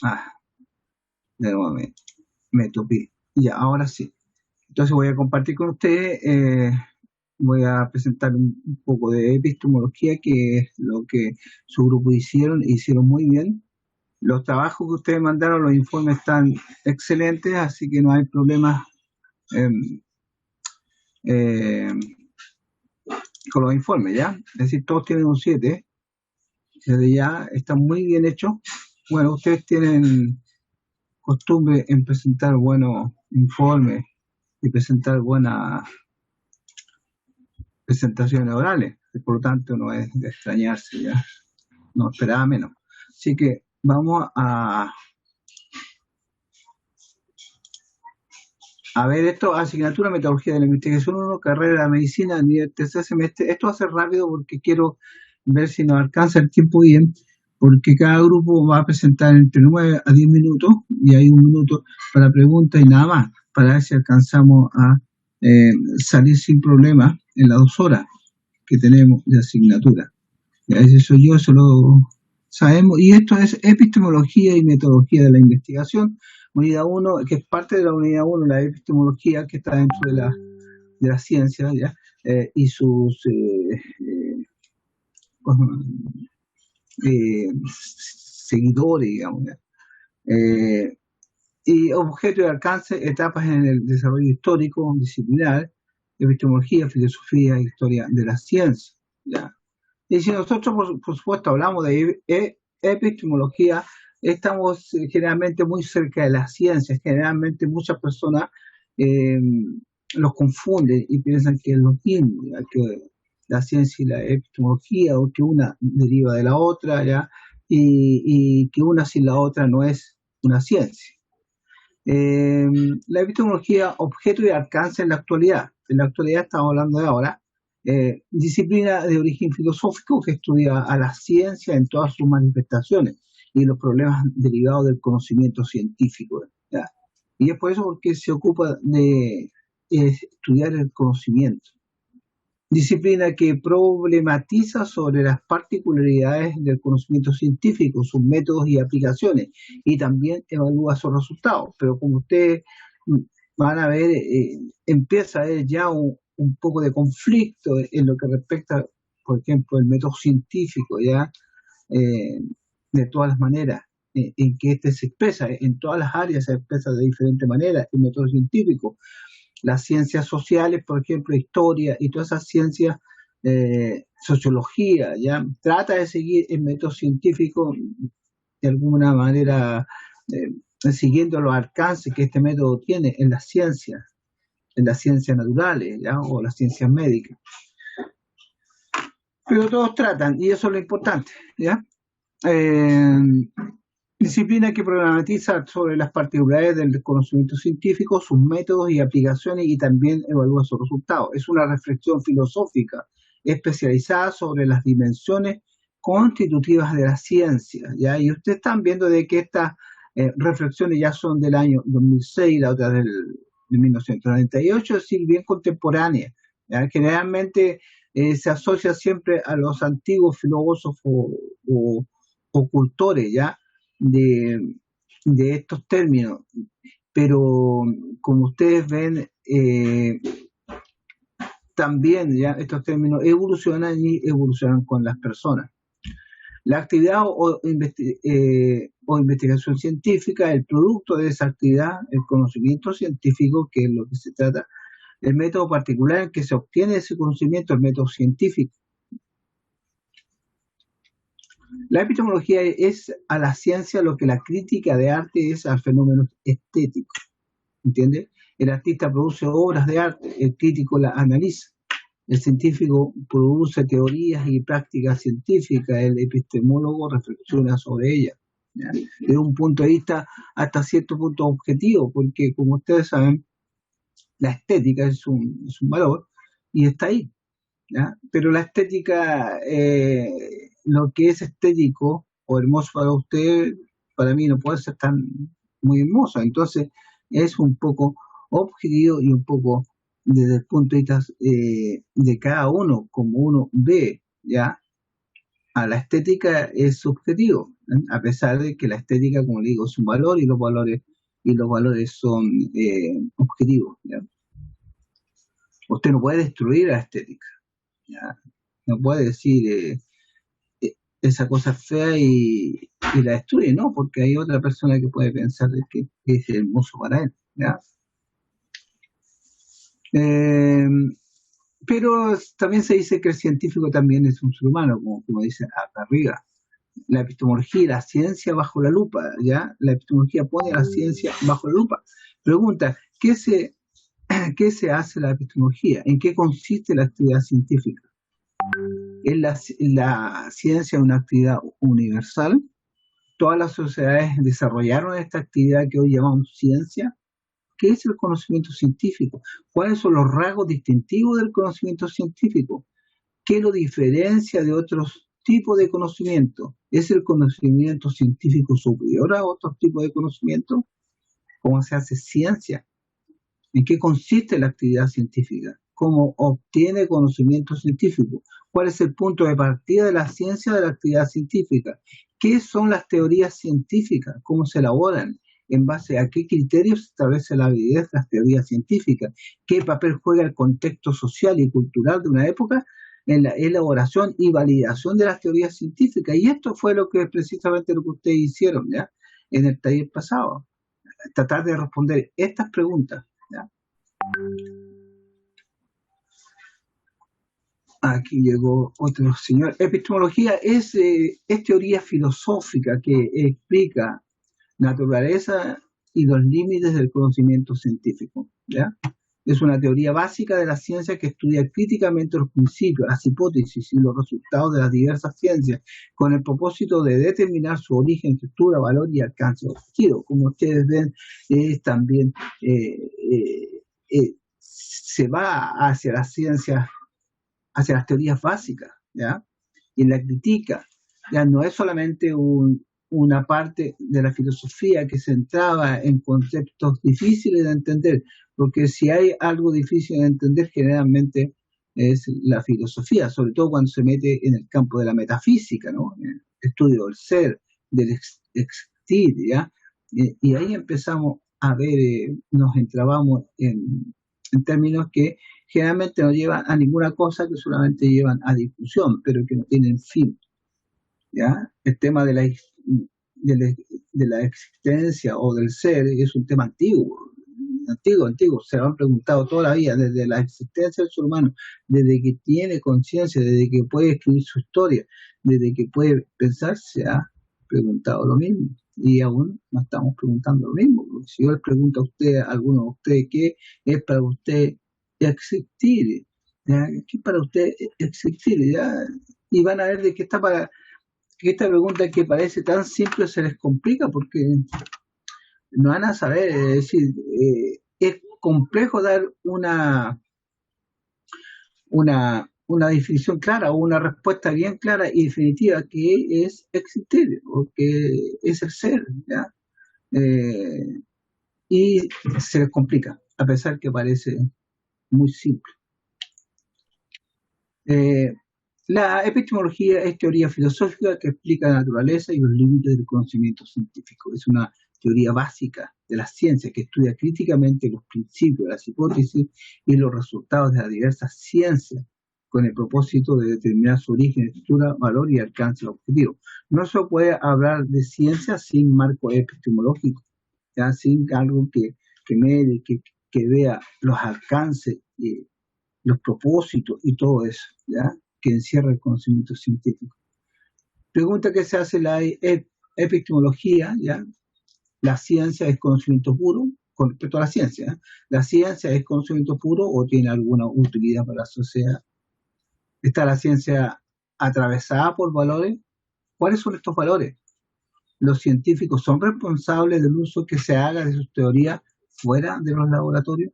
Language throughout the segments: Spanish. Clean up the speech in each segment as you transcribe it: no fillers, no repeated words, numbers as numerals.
Ah, de nuevo me topé. Ya, ahora sí. Entonces voy a compartir con ustedes, voy a presentar un poco de epistemología, que es lo que su grupo hicieron muy bien. Los trabajos que ustedes mandaron, los informes están excelentes, así que no hay problemas eh, eh, con los informes, ¿ya? Es decir, todos tienen un 7, desde ya están muy bien hechos. Bueno, ustedes tienen costumbre en presentar buenos informes y presentar buenas presentaciones orales, y por lo tanto no es de extrañarse, ¿ya? No esperaba menos. Así que vamos a ver esto: asignatura Metodología de la Investigación 1, carrera de Medicina, nivel tercer semestre. Esto va a ser rápido porque quiero ver si nos alcanza el tiempo bien, porque cada grupo va a presentar entre 9 a 10 minutos y hay un minuto para preguntas y nada más, para ver si alcanzamos a salir sin problemas en las 2 horas que tenemos de asignatura. Eso yo, eso lo sabemos. Y esto es epistemología y metodología de la investigación. Unidad 1, que es parte de la unidad 1, la epistemología, que está dentro de la ciencia, ¿ya? Y sus seguidores, digamos, ¿ya? Y objeto de alcance, etapas en el desarrollo histórico, disciplinar, epistemología, filosofía, historia de la ciencia, ¿ya? Y si nosotros, por supuesto, hablamos de epistemología, estamos generalmente muy cerca de las ciencias. Generalmente muchas personas eh, los confunden y piensan que es lo mismo, ¿ya? Que la ciencia y la epistemología, o que una deriva de la otra, ¿ya? Y que una sin la otra no es una ciencia. Eh, la epistemología, objeto y alcance en la actualidad. En la actualidad estamos hablando de ahora. Disciplina de origen filosófico que estudia a la ciencia en todas sus manifestaciones y los problemas derivados del conocimiento científico, ¿ya? Y es por eso porque se ocupa de estudiar el conocimiento. Disciplina que problematiza sobre las particularidades del conocimiento científico, sus métodos y aplicaciones, y también evalúa sus resultados. Pero como ustedes van a ver, empieza a haber ya un poco de conflicto en lo que respecta, por ejemplo, el método científico, ya de todas las maneras en que este se expresa. En todas las áreas se expresa de diferente manera el método científico. Las ciencias sociales, por ejemplo, historia y todas esas ciencias, sociología, ya trata de seguir el método científico de alguna manera, siguiendo los alcances que este método tiene en las ciencias naturales, ¿ya? O las ciencias médicas. Pero todos tratan, y eso es lo importante, ¿ya? Eh, Disciplina que problematiza sobre las particularidades del conocimiento científico, sus métodos y aplicaciones, y también evalúa sus resultados. Es una reflexión filosófica especializada sobre las dimensiones constitutivas de la ciencia, ¿ya? Y ustedes están viendo de que estas reflexiones ya son del año 2006, la otra de 1998, es decir, bien contemporáneas, ¿ya? Generalmente se asocia siempre a los antiguos filósofos o cultores, ¿ya? de, de estos términos, pero como ustedes ven, también ya estos términos evolucionan y evolucionan con las personas. La actividad o investigación científica, el producto de esa actividad, el conocimiento científico, que es lo que se trata, el método particular en que se obtiene ese conocimiento, el método científico. La epistemología es a la ciencia lo que la crítica de arte es al fenómeno estético, ¿entiendes? El artista produce obras de arte, el crítico las analiza, el científico produce teorías y prácticas científicas, el epistemólogo reflexiona sobre ellas, ¿ya? Desde un punto de vista hasta cierto punto objetivo, porque como ustedes saben, la estética es un valor y está ahí, ¿ya? Pero la estética, lo que es estético o hermoso para usted, para mí no puede ser tan muy hermoso. Entonces es un poco objetivo y un poco desde el punto de vista de cada uno, como uno ve, ¿ya? a la estética es subjetivo, a pesar de que la estética, como le digo, es un valor y los valores son objetivos, ¿ya? Usted no puede destruir a la estética, ¿ya? No puede decir esa cosa es fea y la destruye, ¿no? Porque hay otra persona que puede pensar de que es hermoso para él, ¿ya? Eh, pero también se dice que el científico también es un ser humano, como dice acá arriba. La epistemología y la ciencia bajo la lupa, ¿ya? La epistemología pone a la ciencia bajo la lupa. Pregunta, ¿qué se hace la epistemología? ¿En qué consiste la actividad científica? ¿Es la ciencia una actividad universal? ¿Todas las sociedades desarrollaron esta actividad que hoy llamamos ciencia? ¿Qué es el conocimiento científico? ¿Cuáles son los rasgos distintivos del conocimiento científico? ¿Qué lo diferencia de otros tipos de conocimiento? ¿Es el conocimiento científico superior a otros tipos de conocimiento? ¿Cómo se hace ciencia? ¿En qué consiste la actividad científica? ¿Cómo obtiene conocimiento científico? ¿Cuál es el punto de partida de la ciencia de la actividad científica? ¿Qué son las teorías científicas? ¿Cómo se elaboran? ¿En base a qué criterios se establece la validez de las teorías científicas? ¿Qué papel juega el contexto social y cultural de una época en la elaboración y validación de las teorías científicas? Y esto fue precisamente lo que ustedes hicieron, ¿ya? En el taller pasado. Tratar de responder estas preguntas, ¿ya? Aquí llegó otro señor. Epistemología es teoría filosófica que explica naturaleza y los límites del conocimiento científico, ¿ya? Es una teoría básica de la ciencia que estudia críticamente los principios, las hipótesis y los resultados de las diversas ciencias con el propósito de determinar su origen, estructura, valor y alcance objetivo. Como ustedes ven, también se va hacia las ciencias, hacia las teorías básicas, ¿ya? Y la critica, ya no es solamente una parte de la filosofía que se centraba en conceptos difíciles de entender, porque si hay algo difícil de entender, generalmente es la filosofía, sobre todo cuando se mete en el campo de la metafísica, ¿no? En el estudio del ser, del existir, ¿ya? Y ahí empezamos a ver, nos entrabamos en términos que generalmente no llevan a ninguna cosa, que solamente llevan a discusión, pero que no tienen fin, ¿ya? El tema de la existencia o del ser es un tema antiguo, se lo han preguntado toda la vida, desde la existencia del ser humano, desde que tiene conciencia, desde que puede escribir su historia, desde que puede pensar, se ha preguntado lo mismo, y aún no estamos preguntando lo mismo, porque si yo les pregunto a usted, a alguno de ustedes, ¿qué es para usted existir? ¿Ya? ¿Qué es para usted existir? ¿Ya? Y van a ver de qué está para que esta pregunta que parece tan simple se les complica porque no van a saber, es decir, es complejo dar una definición clara o una respuesta bien clara y definitiva que es existir o que es el ser, ¿ya? Y se les complica, a pesar que parece muy simple. La epistemología es teoría filosófica que explica la naturaleza y los límites del conocimiento científico. Es una teoría básica de la ciencia que estudia críticamente los principios, las hipótesis y los resultados de las diversas ciencias con el propósito de determinar su origen, estructura, valor y alcance objetivo. No se puede hablar de ciencia sin marco epistemológico, ¿ya? Sin algo que medie, que vea los alcances, los propósitos y todo eso, ¿ya? Que encierra el conocimiento científico. Pregunta que se hace la epistemología, ¿ya? ¿La ciencia es conocimiento puro? Con respecto a la ciencia, ¿eh? ¿La ciencia es conocimiento puro o tiene alguna utilidad para la sociedad? ¿Está la ciencia atravesada por valores? ¿Cuáles son estos valores? ¿Los científicos son responsables del uso que se haga de sus teorías fuera de los laboratorios?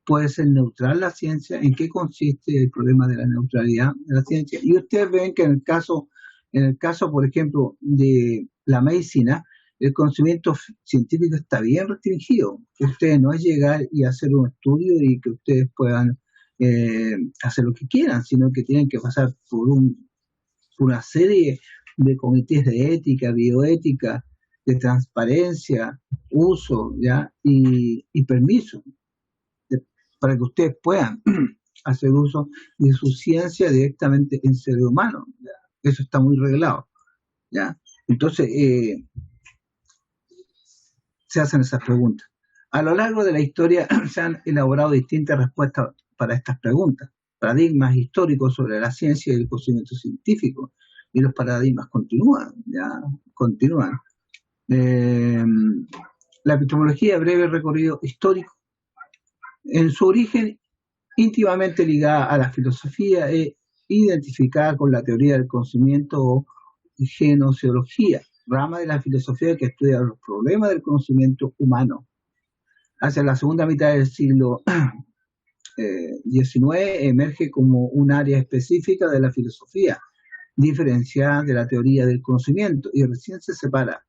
¿Puede ser neutral la ciencia? ¿En qué consiste el problema de la neutralidad de la ciencia? Y ustedes ven que en el caso, por ejemplo, de la medicina, el conocimiento científico está bien restringido. Ustedes no es llegar y hacer un estudio y que ustedes puedan hacer lo que quieran, sino que tienen que pasar por por una serie de comités de ética, bioética, de transparencia, uso, ¿ya? Y permiso, para que ustedes puedan hacer uso de su ciencia directamente en ser humano, ¿ya? Eso está muy reglado, ¿ya? Entonces, se hacen esas preguntas. A lo largo de la historia se han elaborado distintas respuestas para estas preguntas, paradigmas históricos sobre la ciencia y el conocimiento científico, y los paradigmas continúan, ya continúan. La epistemología, breve recorrido histórico, en su origen íntimamente ligada a la filosofía e identificada con la teoría del conocimiento o genociología, rama de la filosofía que estudia los problemas del conocimiento humano. Hacia la segunda mitad del siglo XIX emerge como un área específica de la filosofía, diferenciada de la teoría del conocimiento, y recién se separa.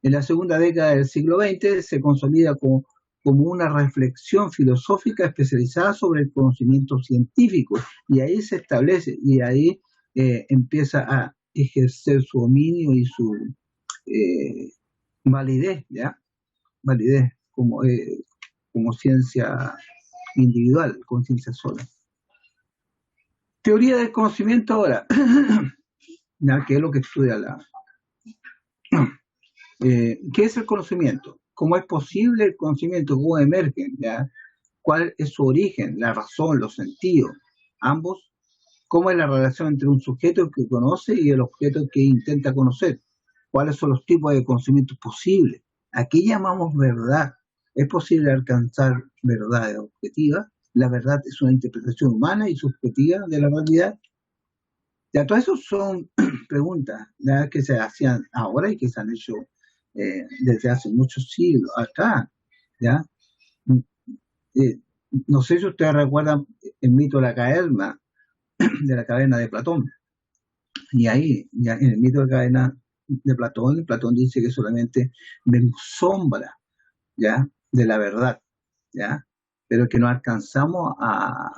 En la segunda década del siglo XX se consolida como una reflexión filosófica especializada sobre el conocimiento científico, y ahí se establece, y ahí empieza a ejercer su dominio y su validez, ¿ya? Validez como ciencia individual, como ciencia sola. Teoría del conocimiento ahora, ¿ya? Que es lo que estudia ¿qué es el conocimiento? ¿Cómo es posible el conocimiento? ¿Cómo emergen? ¿Ya? ¿Cuál es su origen? La razón, los sentidos, ambos. ¿Cómo es la relación entre un sujeto que conoce y el objeto que intenta conocer? ¿Cuáles son los tipos de conocimiento posibles? ¿A qué llamamos verdad? ¿Es posible alcanzar verdades objetivas? ¿La verdad es una interpretación humana y subjetiva de la realidad? Ya, todo eso son preguntas, ¿ya? Que se hacían ahora y que se han hecho desde hace muchos siglos acá, ¿ya? No sé si ustedes recuerdan el mito de la caverna, de la caverna de Platón. Y ahí, ya en el mito de la caverna de Platón, Platón dice que solamente vemos sombra, ¿ya? De la verdad, ¿ya? Pero que no alcanzamos a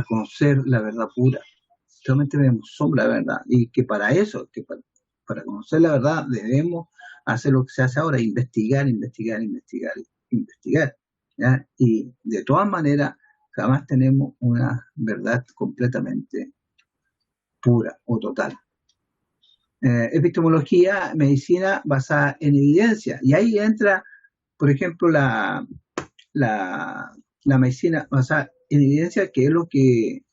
conocer la verdad pura. Solamente vemos sombra de verdad. Y que para eso, para conocer la verdad, debemos hacer lo que se hace ahora, investigar, ¿ya? Y de todas maneras, jamás tenemos una verdad completamente pura o total. Epistemología, medicina basada en evidencia. Y ahí entra, por ejemplo, la medicina basada en evidencia, que es lo que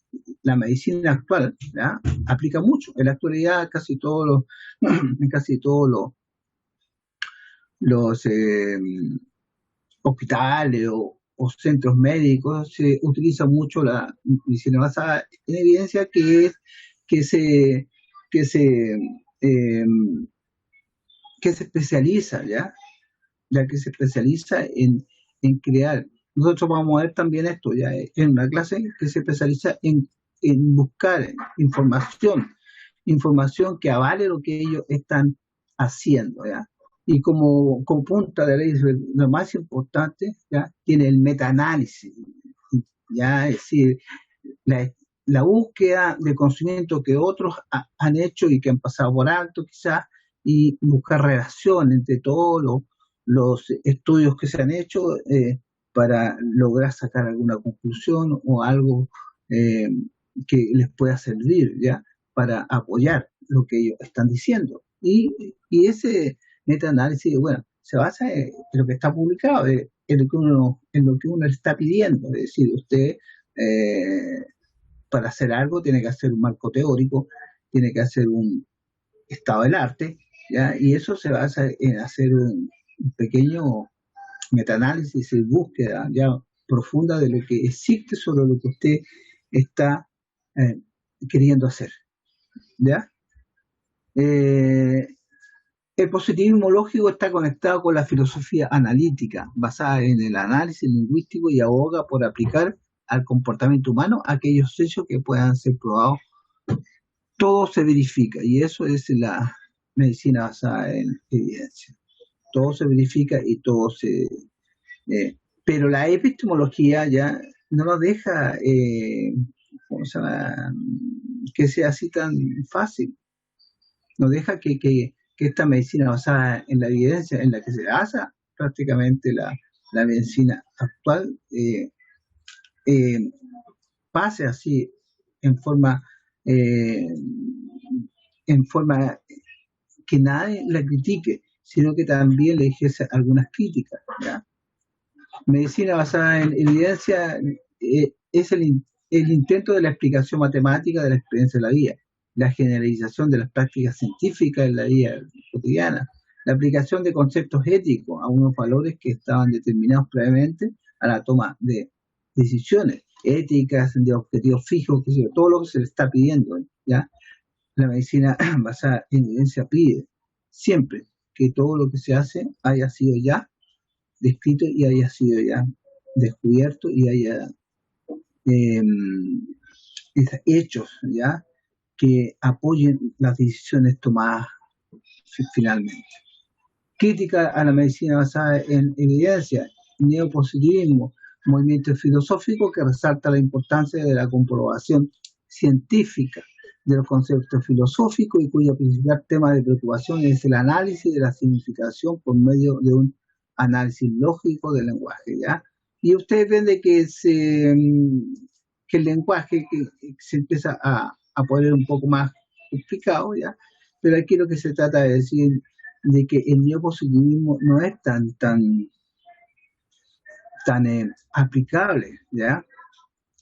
la medicina actual, ¿ya? Aplica mucho. En la actualidad casi todos los hospitales o centros médicos se utiliza mucho la medicina basada en evidencia, que se especializa, ¿ya? Que se especializa en crear. Nosotros vamos a ver también esto ya en una clase que se especializa en buscar información que avale lo que ellos están haciendo, ¿ya? Y como punta de ley, lo más importante, ¿ya? Tiene el metaanálisis, ¿ya? Es decir, la búsqueda de conocimiento que otros han hecho y que han pasado por alto quizás, y buscar relación entre todos los estudios que se han hecho para lograr sacar alguna conclusión o algo que les pueda servir, ¿ya? Para apoyar lo que ellos están diciendo. Y ese metaanálisis, bueno, se basa en lo que está publicado, en lo que uno está pidiendo. Es decir, usted para hacer algo tiene que hacer un marco teórico, tiene que hacer un estado del arte, ¿ya? Y eso se basa en hacer un pequeño metaanálisis y búsqueda ya profunda de lo que existe sobre lo que usted está queriendo hacer, ¿ya? El positivismo lógico está conectado con la filosofía analítica, basada en el análisis lingüístico, y aboga por aplicar al comportamiento humano aquellos hechos que puedan ser probados. Todo se verifica, y eso es la medicina basada en evidencia. Todo se verifica y todo se... pero la epistemología ya no nos deja, ¿cómo se llama? que sea así tan fácil. No deja que esta medicina basada en la evidencia en la que se basa prácticamente la medicina actual eh, pase así en forma eh, en forma que nadie la critique, sino que también le dijese algunas críticas, ¿ya? Medicina basada en evidencia es el intento de la explicación matemática de la experiencia de la vida, la generalización de las prácticas científicas en la vida cotidiana, la aplicación de conceptos éticos a unos valores que estaban determinados previamente a la toma de decisiones éticas, de objetivos fijos, todo lo que se le está pidiendo, ¿ya? La medicina basada en evidencia pide siempre que todo lo que se hace haya sido ya descrito y haya sido ya descubierto y haya eh, hechos ya que apoyen las decisiones tomadas finalmente. Crítica a la medicina basada en evidencia, neopositivismo, movimiento filosófico que resalta la importancia de la comprobación científica de los conceptos filosóficos y cuyo principal tema de preocupación es el análisis de la significación por medio de un análisis lógico del lenguaje, ¿ya? Y ustedes ven de que, que el lenguaje que se empieza a poner un poco más explicado, ¿ya? Pero aquí lo que se trata de decir de que el neopositivismo no es tan aplicable, ¿ya?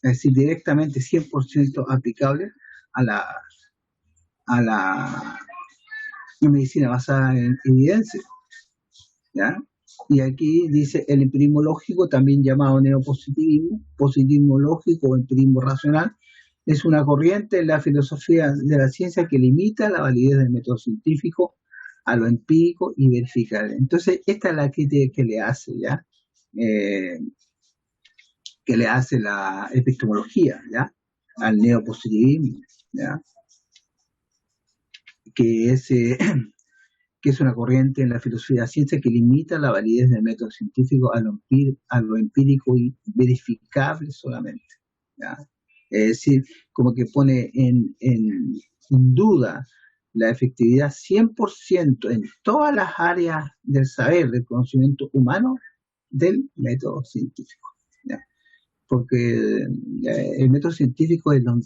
Es decir, directamente 100% aplicable a la medicina basada en evidencia, ¿ya? Y aquí dice el empirismo lógico, también llamado neopositivismo, positivismo lógico o empirismo racional, es una corriente en la filosofía de la ciencia que limita la validez del método científico a lo empírico y verificable. Entonces, esta es la crítica que le hace, ¿ya? Que le hace la epistemología, ¿ya? Al neopositivismo, ¿ya? Que es una corriente en la filosofía de la ciencia que limita la validez del método científico a lo empírico y verificable solamente, ¿ya? Es decir, como que pone en duda la efectividad 100% en todas las áreas del saber, del conocimiento humano, del método científico, ¿ya? Porque el método científico es lo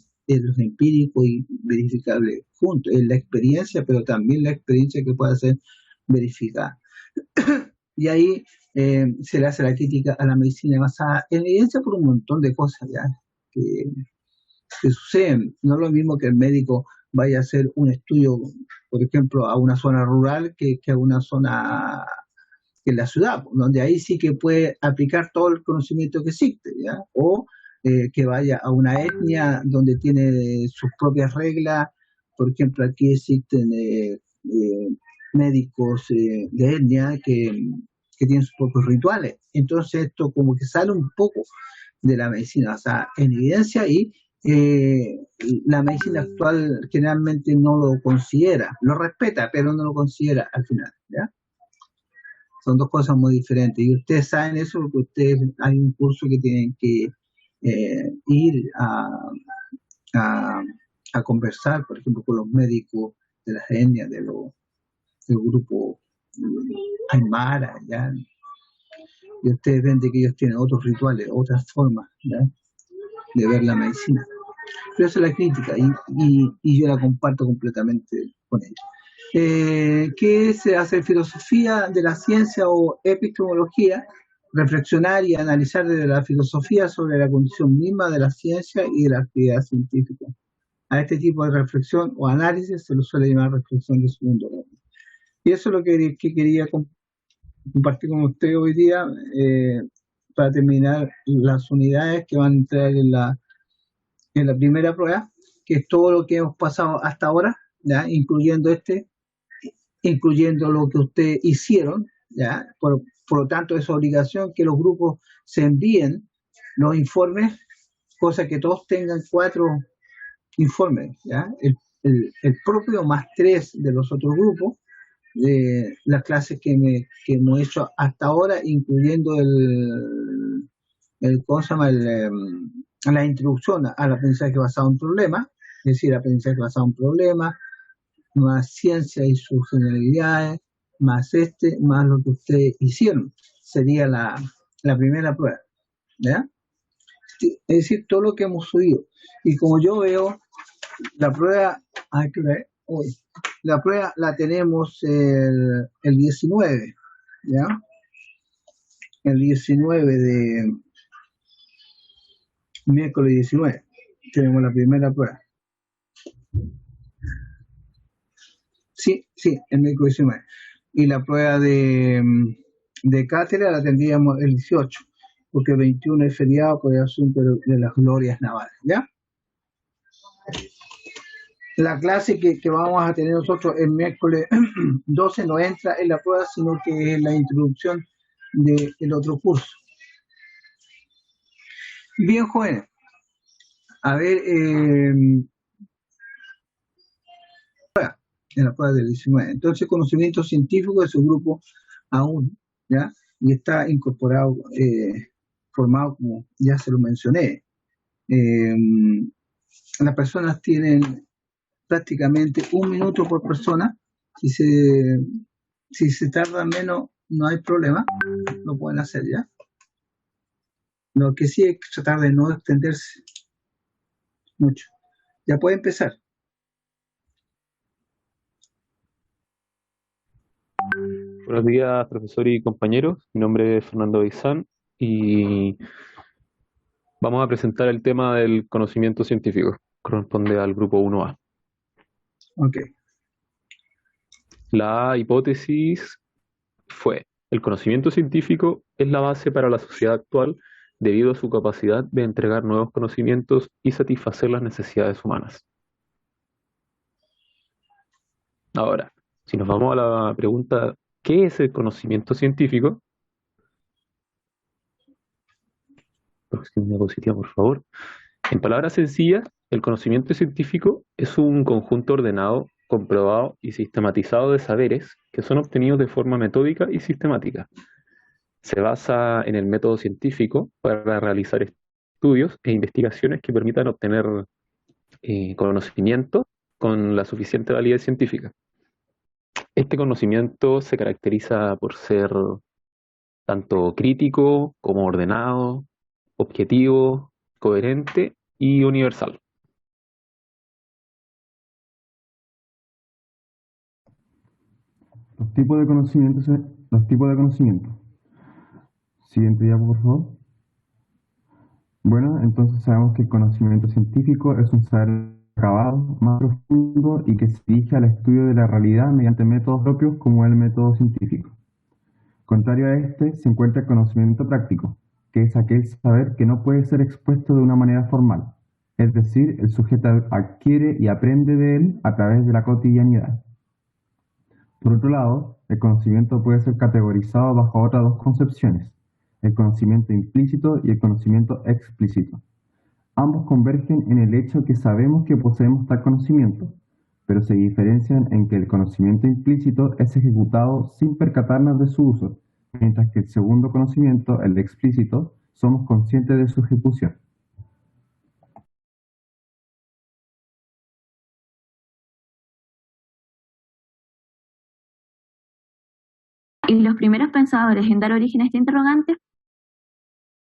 empírico y verificable junto, es la experiencia, pero también la experiencia que puede ser verificada. Y ahí se le hace la crítica a la medicina basada en evidencia por un montón de cosas, ¿ya? Que suceden. No es lo mismo que el médico vaya a hacer un estudio, por ejemplo, a una zona rural que a una zona que en la ciudad, donde ahí sí que puede aplicar todo el conocimiento que existe, ¿ya? O que vaya a una etnia donde tiene sus propias reglas. Por ejemplo, aquí existen médicos de etnia que tienen sus propios rituales. Entonces esto como que sale un poco de la medicina, o sea, en evidencia, y la medicina actual generalmente no lo considera, lo respeta, pero no lo considera al final, ¿ya? Son dos cosas muy diferentes, y ustedes saben eso porque ustedes hay un curso que tienen que ir a conversar, por ejemplo, con los médicos de las etnias, del grupo Aymara, ¿ya? Y ustedes ven de que ellos tienen otros rituales, otras formas, ¿ya? De ver la medicina. Pero esa es la crítica y yo la comparto completamente con ellos. ¿Qué se hace? Filosofía de la ciencia o epistemología, reflexionar y analizar desde la filosofía sobre la condición misma de la ciencia y de la actividad científica. A este tipo de reflexión o análisis se lo suele llamar reflexión de segundo grado. Y eso es lo que quería compartir con ustedes hoy día, para terminar las unidades que van a entrar en la primera prueba, que es todo lo que hemos pasado hasta ahora, ¿ya? Incluyendo lo que ustedes hicieron, ¿ya? Por lo tanto, es obligación que los grupos se envíen los informes, cosa que todos tengan 4 informes, ¿ya? El propio más 3 de los otros grupos, las clases que hemos hecho hasta ahora, incluyendo ¿cómo se llama? La introducción al aprendizaje basado en problemas, es decir, aprendizaje basado en problemas, más ciencia y sus generalidades, más más lo que ustedes hicieron. Sería la primera prueba, ¿ya? Es decir, todo lo que hemos subido. Y como yo veo, la prueba, hay que ver, hoy, la prueba la tenemos el 19, ¿ya? El 19 de miércoles 19 tenemos la primera prueba. Sí, el miércoles 19. Y la prueba de cátedra la tendríamos el 18, porque el 21 es feriado por el asunto de las glorias navales, ¿ya? La clase que vamos a tener nosotros el miércoles 12 no entra en la prueba, sino que es la introducción del otro curso. Bien, jóvenes. A ver, en la prueba del 19. Entonces, conocimiento científico de su grupo aún, ¿ya? Y está incorporado, formado, como ya se lo mencioné. Las personas tienen prácticamente 1 minuto por persona. Si se tarda menos, no hay problema, lo pueden hacer ya. Lo que sí hay que tratar de no extenderse mucho. Ya puede empezar. Buenos días, profesor y compañeros. Mi nombre es Fernando Beizán y vamos a presentar el tema del conocimiento científico. Corresponde al grupo 1A. Ok. La hipótesis fue: el conocimiento científico es la base para la sociedad actual debido a su capacidad de entregar nuevos conocimientos y satisfacer las necesidades humanas. Ahora, si nos vamos a la pregunta, ¿qué es el conocimiento científico? Próxima diapositiva, por favor. En palabras sencillas, el conocimiento científico es un conjunto ordenado, comprobado y sistematizado de saberes que son obtenidos de forma metódica y sistemática. Se basa en el método científico para realizar estudios e investigaciones que permitan obtener conocimiento con la suficiente validez científica. Este conocimiento se caracteriza por ser tanto crítico como ordenado, objetivo, coherente y universal. Los tipos de conocimiento. Siguiente diapo, por favor. Bueno, entonces sabemos que el conocimiento científico es un saber acabado, más profundo y que se dirige al estudio de la realidad mediante métodos propios como el método científico. Contrario a este, se encuentra el conocimiento práctico, que es aquel saber que no puede ser expuesto de una manera formal, es decir, el sujeto adquiere y aprende de él a través de la cotidianidad. Por otro lado, el conocimiento puede ser categorizado bajo otras dos concepciones, el conocimiento implícito y el conocimiento explícito. Ambos convergen en el hecho que sabemos que poseemos tal conocimiento, pero se diferencian en que el conocimiento implícito es ejecutado sin percatarnos de su uso, mientras que el segundo conocimiento, el explícito, somos conscientes de su ejecución. Y los primeros pensadores en dar origen a este interrogante.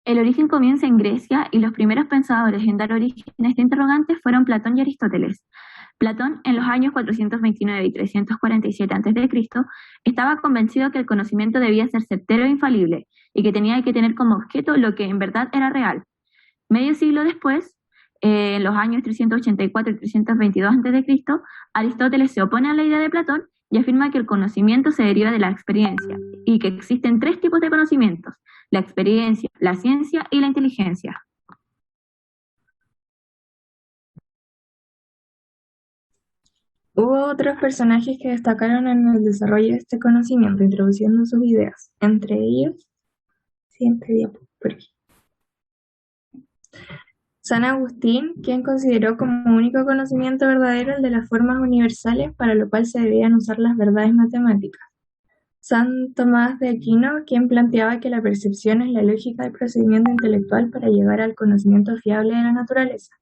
El origen comienza en Grecia y los primeros pensadores en dar origen a este interrogante fueron Platón y Aristóteles. Platón, en los años 429 y 347 a.C., estaba convencido que el conocimiento debía ser certero e infalible y que tenía que tener como objeto lo que en verdad era real. Medio siglo después, en los años 384 y 322 a.C., Aristóteles se opone a la idea de Platón y afirma que el conocimiento se deriva de la experiencia y que existen 3 tipos de conocimientos: la experiencia, la ciencia y la inteligencia. Hubo otros personajes que destacaron en el desarrollo de este conocimiento, introduciendo sus ideas. Entre ellos, siguiente diapo, por aquí. San Agustín, quien consideró como único conocimiento verdadero el de las formas universales, para lo cual se debían usar las verdades matemáticas. San Tomás de Aquino, quien planteaba que la percepción es la lógica del procedimiento intelectual para llegar al conocimiento fiable de la naturaleza.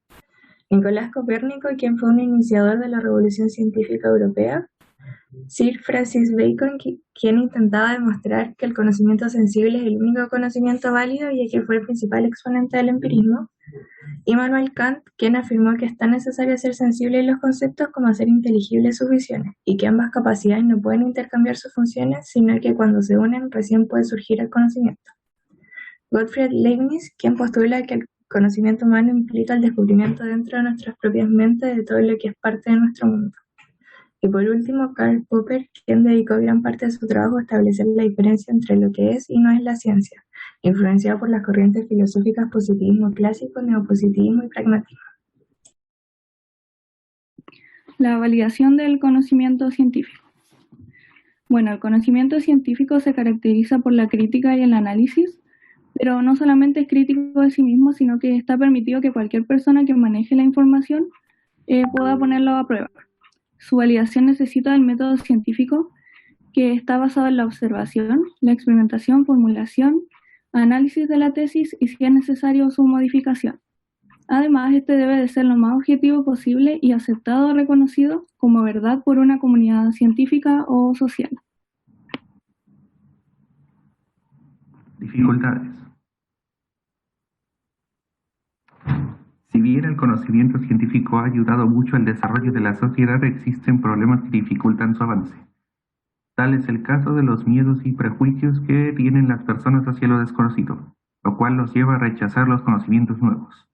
Nicolás Copérnico, quien fue un iniciador de la Revolución Científica Europea. Sir Francis Bacon, quien intentaba demostrar que el conocimiento sensible es el único conocimiento válido y que fue el principal exponente del empirismo. Immanuel Kant, quien afirmó que es tan necesario ser sensible en los conceptos como hacer inteligibles sus visiones, y que ambas capacidades no pueden intercambiar sus funciones, sino que cuando se unen recién puede surgir el conocimiento. Gottfried Leibniz, quien postula que el conocimiento humano implica el descubrimiento dentro de nuestras propias mentes de todo lo que es parte de nuestro mundo. Y por último, Karl Popper, quien dedicó gran parte de su trabajo a establecer la diferencia entre lo que es y no es la ciencia, influenciado por las corrientes filosóficas positivismo clásico, neopositivismo y pragmatismo. La validación del conocimiento científico. Bueno, el conocimiento científico se caracteriza por la crítica y el análisis, pero no solamente es crítico de sí mismo, sino que está permitido que cualquier persona que maneje la información pueda ponerlo a prueba. Su validación necesita del método científico, que está basado en la observación, la experimentación, formulación, análisis de la tesis y, si es necesario, su modificación. Además, este debe de ser lo más objetivo posible y aceptado o reconocido como verdad por una comunidad científica o social. Dificultades. Si bien el conocimiento científico ha ayudado mucho al desarrollo de la sociedad, existen problemas que dificultan su avance. Tal es el caso de los miedos y prejuicios que tienen las personas hacia lo desconocido, lo cual los lleva a rechazar los conocimientos nuevos.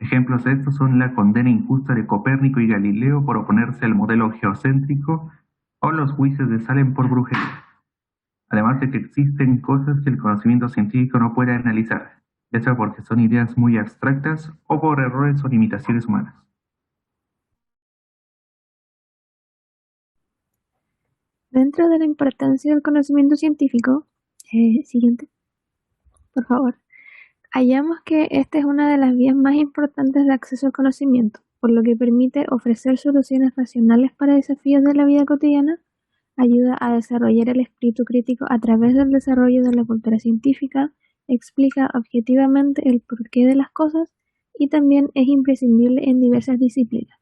Ejemplos de estos son la condena injusta de Copérnico y Galileo por oponerse al modelo geocéntrico o los juicios de Salem por brujería. Además de que existen cosas que el conocimiento científico no puede analizar, ya sea porque son ideas muy abstractas o por errores o limitaciones humanas. Dentro de la importancia del conocimiento científico, siguiente, por favor, hallamos que esta es una de las vías más importantes de acceso al conocimiento, por lo que permite ofrecer soluciones racionales para desafíos de la vida cotidiana, ayuda a desarrollar el espíritu crítico a través del desarrollo de la cultura científica, explica objetivamente el porqué de las cosas y también es imprescindible en diversas disciplinas.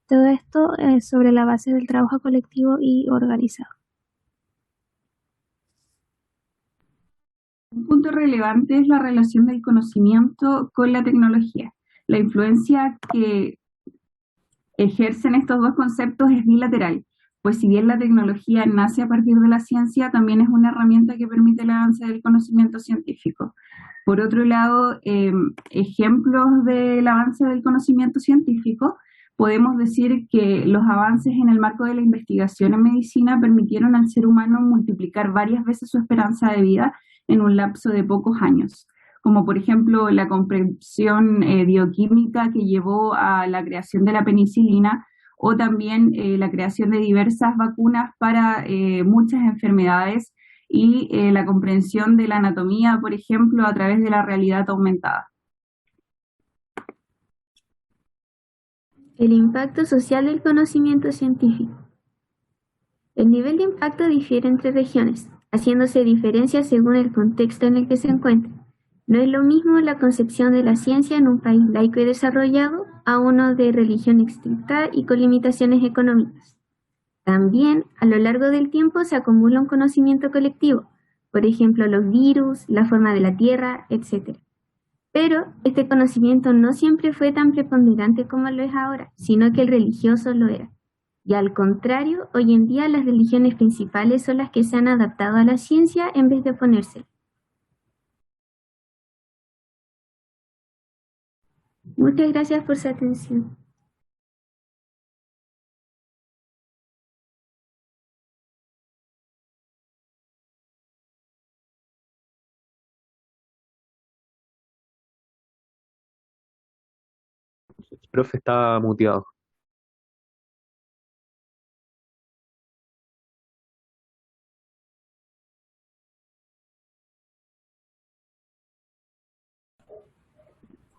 Todo esto es sobre la base del trabajo colectivo y organizado. Un punto relevante es la relación del conocimiento con la tecnología. La influencia que ejercen estos dos conceptos es bilateral, pues si bien la tecnología nace a partir de la ciencia, también es una herramienta que permite el avance del conocimiento científico. Por otro lado, ejemplos del avance del conocimiento científico, podemos decir que los avances en el marco de la investigación en medicina permitieron al ser humano multiplicar varias veces su esperanza de vida en un lapso de pocos años, como por ejemplo la comprensión bioquímica que llevó a la creación de la penicilina, o también la creación de diversas vacunas para muchas enfermedades y la comprensión de la anatomía, por ejemplo, a través de la realidad aumentada. El impacto social del conocimiento científico. El nivel de impacto difiere entre regiones, haciéndose diferencias según el contexto en el que se encuentra. No es lo mismo la concepción de la ciencia en un país laico y desarrollado a uno de religión estricta y con limitaciones económicas. También, a lo largo del tiempo se acumula un conocimiento colectivo, por ejemplo, los virus, la forma de la Tierra, etc. Pero este conocimiento no siempre fue tan preponderante como lo es ahora, sino que el religioso lo era. Y al contrario, hoy en día las religiones principales son las que se han adaptado a la ciencia en vez de oponérsela. Muchas gracias por su atención. El profe está muteado.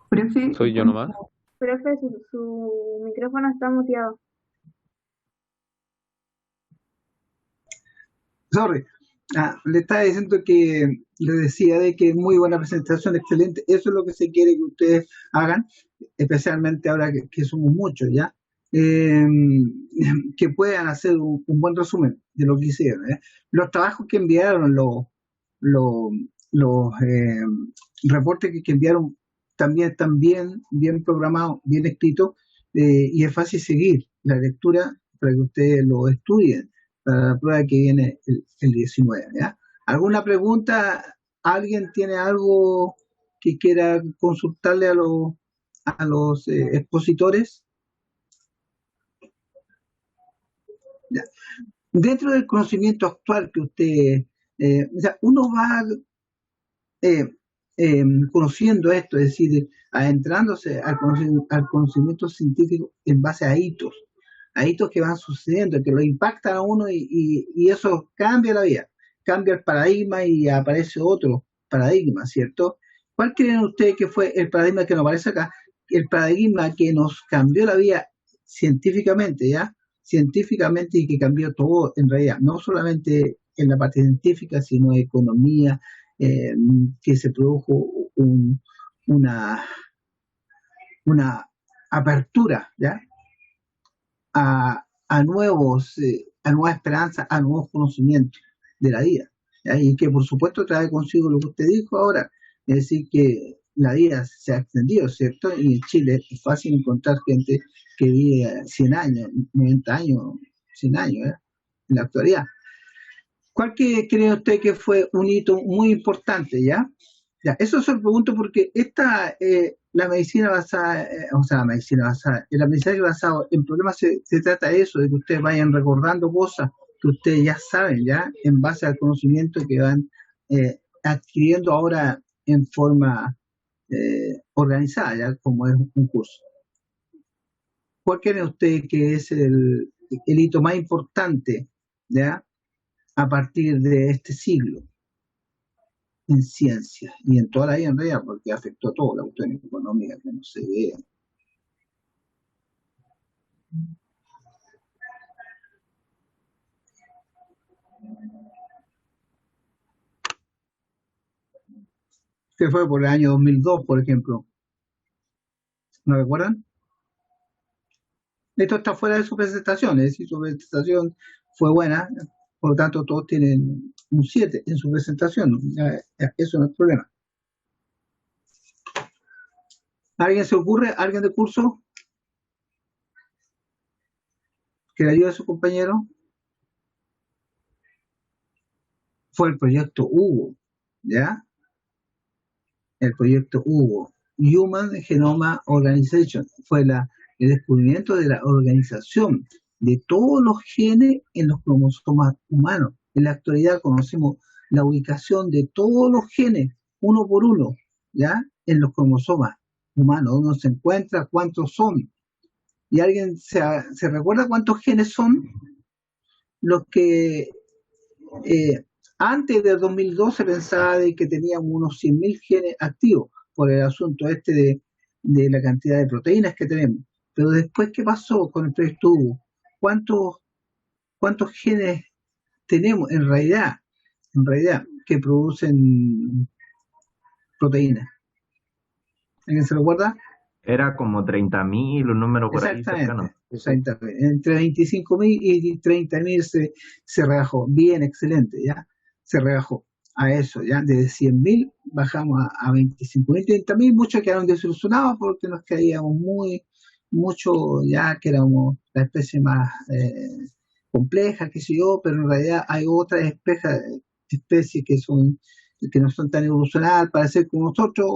Profe, ¿Soy yo nomás? Profe, su micrófono está muteado. Sorry. Le estaba diciendo que le decía de que muy buena presentación, excelente. Eso es lo que se quiere que ustedes hagan, especialmente ahora que somos muchos, ¿ya? Eh, que puedan hacer un buen resumen de lo que hicieron, ¿eh? Los trabajos que enviaron, los, los reportes que enviaron también están bien programados, bien escritos, y es fácil seguir la lectura para que ustedes lo estudien para la prueba que viene el 19, ¿ya? ¿Alguna pregunta? ¿Alguien tiene algo que quiera consultarle a los expositores? ¿Ya? Dentro del conocimiento actual que usted, o sea, uno va eh, conociendo esto, es decir, adentrándose al conocimiento científico en base a hitos que van sucediendo, que lo impactan a uno y eso cambia la vida, cambia el paradigma y aparece otro paradigma, ¿cierto? ¿Cuál creen ustedes que fue el paradigma que nos aparece acá? El paradigma que nos cambió la vida científicamente, ¿ya? Científicamente y que cambió todo en realidad, no solamente en la parte científica, sino economía, que se produjo una, una apertura, ¿ya? A nuevas esperanzas, a nuevos conocimientos de la vida, ¿ya? Y que por supuesto trae consigo lo que usted dijo ahora, es decir, que la vida se ha extendido, ¿cierto? Y en Chile es fácil encontrar gente que vive 100 años, 90 años, 100 años, ¿eh? En la actualidad. ¿Cuál cree usted que fue un hito muy importante, ya? Ya, eso se lo pregunto porque la medicina basada, la medicina basada en problemas se trata de eso, de que ustedes vayan recordando cosas que ustedes ya saben, ya, en base al conocimiento que van adquiriendo ahora en forma organizada, ya, como es un curso. ¿Cuál cree usted que es el hito más importante, ya, a partir de este siglo en ciencia y en toda la vida en realidad, porque afectó a todo, la cuestión económica que no se ve? ¿Qué fue por el año 2002, por ejemplo? ¿No recuerdan? Esto está fuera de su presentación, es decir, su presentación fue buena, por lo tanto todos tienen un 7 en su presentación, eso no es problema. ¿Alguien se ocurre? ¿Alguien de curso? ¿Que le ayude a su compañero? Fue el proyecto Hugo, ¿ya? El proyecto Hugo, Human Genome Organization, fue el descubrimiento de la organización de todos los genes en los cromosomas humanos. En la actualidad conocemos la ubicación de todos los genes, uno por uno, ¿ya? En los cromosomas humanos, uno se encuentra cuántos son. ¿Y alguien se recuerda cuántos genes son? Los que antes del 2002 se pensaba de que teníamos unos 100.000 genes activos por el asunto de la cantidad de proteínas que tenemos. Pero después, ¿qué pasó con el proyecto Hugo? ¿Cuántos genes tenemos en realidad que producen proteínas? ¿Alguien se recuerda? Era como 30.000, un número por ahí cercano. Exactamente. Entre 25.000 y 30.000 se rebajó. Bien, excelente, ¿ya? Se rebajó a eso, ¿ya? Desde 100.000 bajamos a 25.000, 30.000. Muchos quedaron desilusionados porque nos caíamos mucho, ya que éramos la especie más compleja, qué sé yo, pero en realidad hay otras especies que no son tan evolucionadas para ser como nosotros,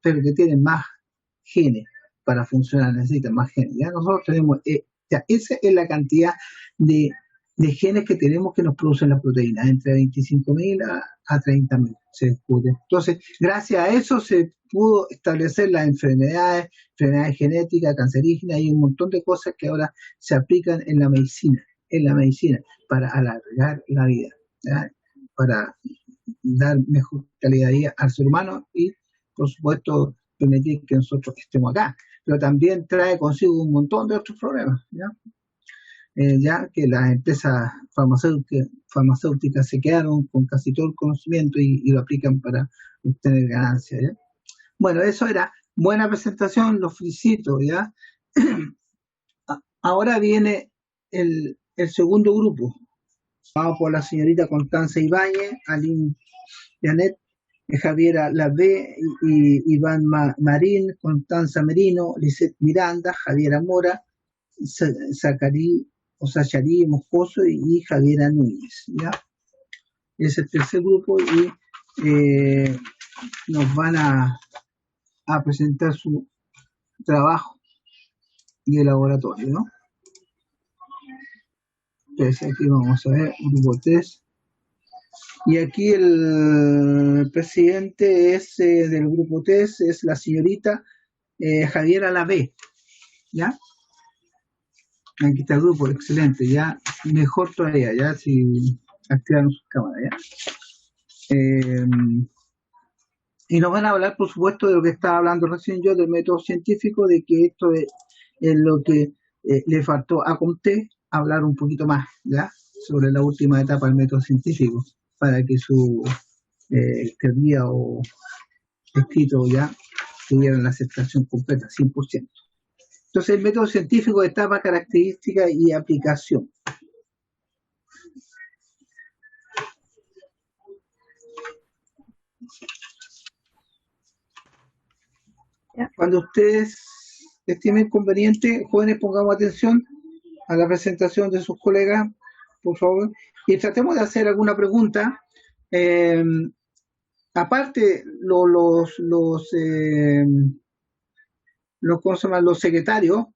pero que tienen más genes para funcionar, necesitan más genes. ¿Ya? Nosotros tenemos, esa es la cantidad de genes que tenemos que nos producen las proteínas, entre 25.000 a 30.000 se descubre. Entonces, gracias a eso se pudo establecer las enfermedades genéticas, cancerígenas y un montón de cosas que ahora se aplican en la medicina para alargar la vida, ¿ya? Para dar mejor calidad de vida al ser humano y, por supuesto, permitir que nosotros estemos acá, pero también trae consigo un montón de otros problemas, ¿ya? ya que las empresas farmacéuticas se quedaron con casi todo el conocimiento y lo aplican para obtener ganancias, ¿ya? Bueno, eso era buena presentación, los felicito, ¿ya? Ahora viene el segundo grupo. Vamos por la señorita Constanza Ibáñez, Aline Janet, Javiera Labé, Iván Marín, Constanza Merino, Lisette Miranda, Javiera Mora, Sacharí Moscoso y Javiera Núñez, ¿ya? Es el tercer grupo y nos van a presentar su trabajo de laboratorio, ¿no? Entonces aquí vamos a ver, grupo 3. Y aquí el presidente es del grupo 3, es la señorita Javiera Labé, ¿ya? Aquí está el grupo, excelente, ya, mejor todavía, ya, si activaron sus cámaras, ya. Y nos van a hablar, por supuesto, de lo que estaba hablando recién yo, del método científico, de que esto es lo que le faltó a Comté hablar un poquito más, ¿ya? Sobre la última etapa del método científico, para que su teoría o escrito ya tuvieran la aceptación completa, 100%. Entonces, el método científico, etapa, característica y aplicación. Cuando ustedes estimen conveniente, jóvenes, pongamos atención a la presentación de sus colegas, por favor, y tratemos de hacer alguna pregunta. Aparte, los secretarios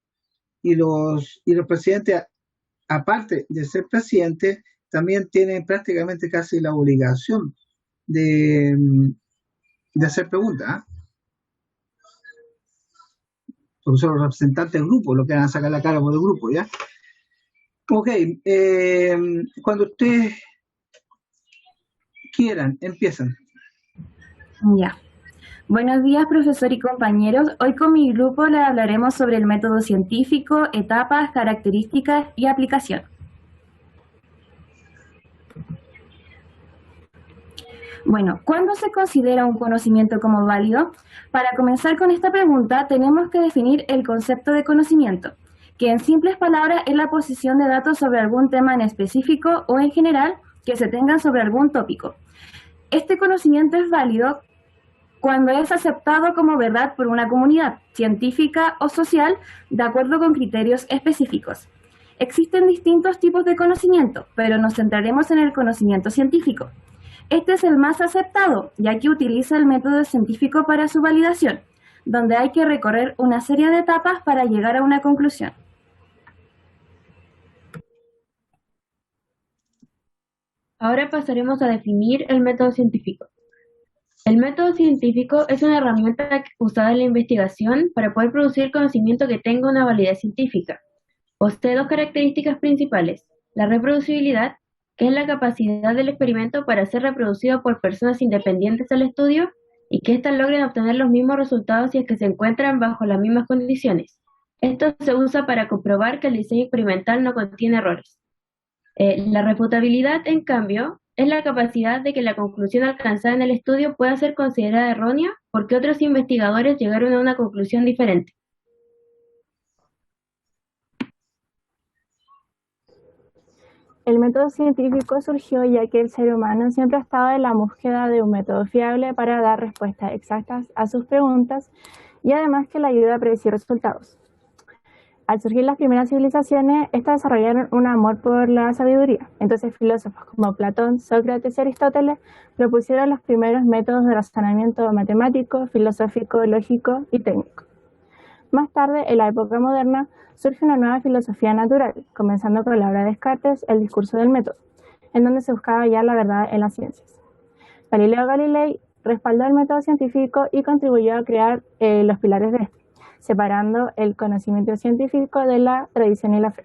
y los presidentes, aparte de ser presidentes, también tienen prácticamente casi la obligación de hacer preguntas, ¿eh? Porque son los representantes del grupo, los que van a sacar la cara por el grupo, ¿ya? Ok, cuando ustedes quieran, empiezan. Ya. Buenos días, profesor y compañeros. Hoy con mi grupo les hablaremos sobre el método científico, etapas, características y aplicación. Bueno, ¿cuándo se considera un conocimiento como válido? Para comenzar con esta pregunta, tenemos que definir el concepto de conocimiento, que en simples palabras es la posición de datos sobre algún tema en específico o en general que se tengan sobre algún tópico. Este conocimiento es válido cuando es aceptado como verdad por una comunidad científica o social de acuerdo con criterios específicos. Existen distintos tipos de conocimiento, pero nos centraremos en el conocimiento científico. Este es el más aceptado, ya que utiliza el método científico para su validación, donde hay que recorrer una serie de etapas para llegar a una conclusión. Ahora pasaremos a definir el método científico. El método científico es una herramienta usada en la investigación para poder producir conocimiento que tenga una validez científica. Posee dos características principales: la reproducibilidad, que es la capacidad del experimento para ser reproducido por personas independientes del estudio y que éstas logren obtener los mismos resultados si es que se encuentran bajo las mismas condiciones. Esto se usa para comprobar que el diseño experimental no contiene errores. La refutabilidad, en cambio, es la capacidad de que la conclusión alcanzada en el estudio pueda ser considerada errónea porque otros investigadores llegaron a una conclusión diferente. El método científico surgió ya que el ser humano siempre ha estado en la búsqueda de un método fiable para dar respuestas exactas a sus preguntas y además que le ayuda a predecir resultados. Al surgir las primeras civilizaciones, estas desarrollaron un amor por la sabiduría. Entonces filósofos como Platón, Sócrates y Aristóteles propusieron los primeros métodos de razonamiento matemático, filosófico, lógico y técnico. Más tarde, en la época moderna, surge una nueva filosofía natural, comenzando con la obra de Descartes, El discurso del método, en donde se buscaba hallar la verdad en las ciencias. Galileo Galilei respaldó el método científico y contribuyó a crear los pilares de este, separando el conocimiento científico de la tradición y la fe.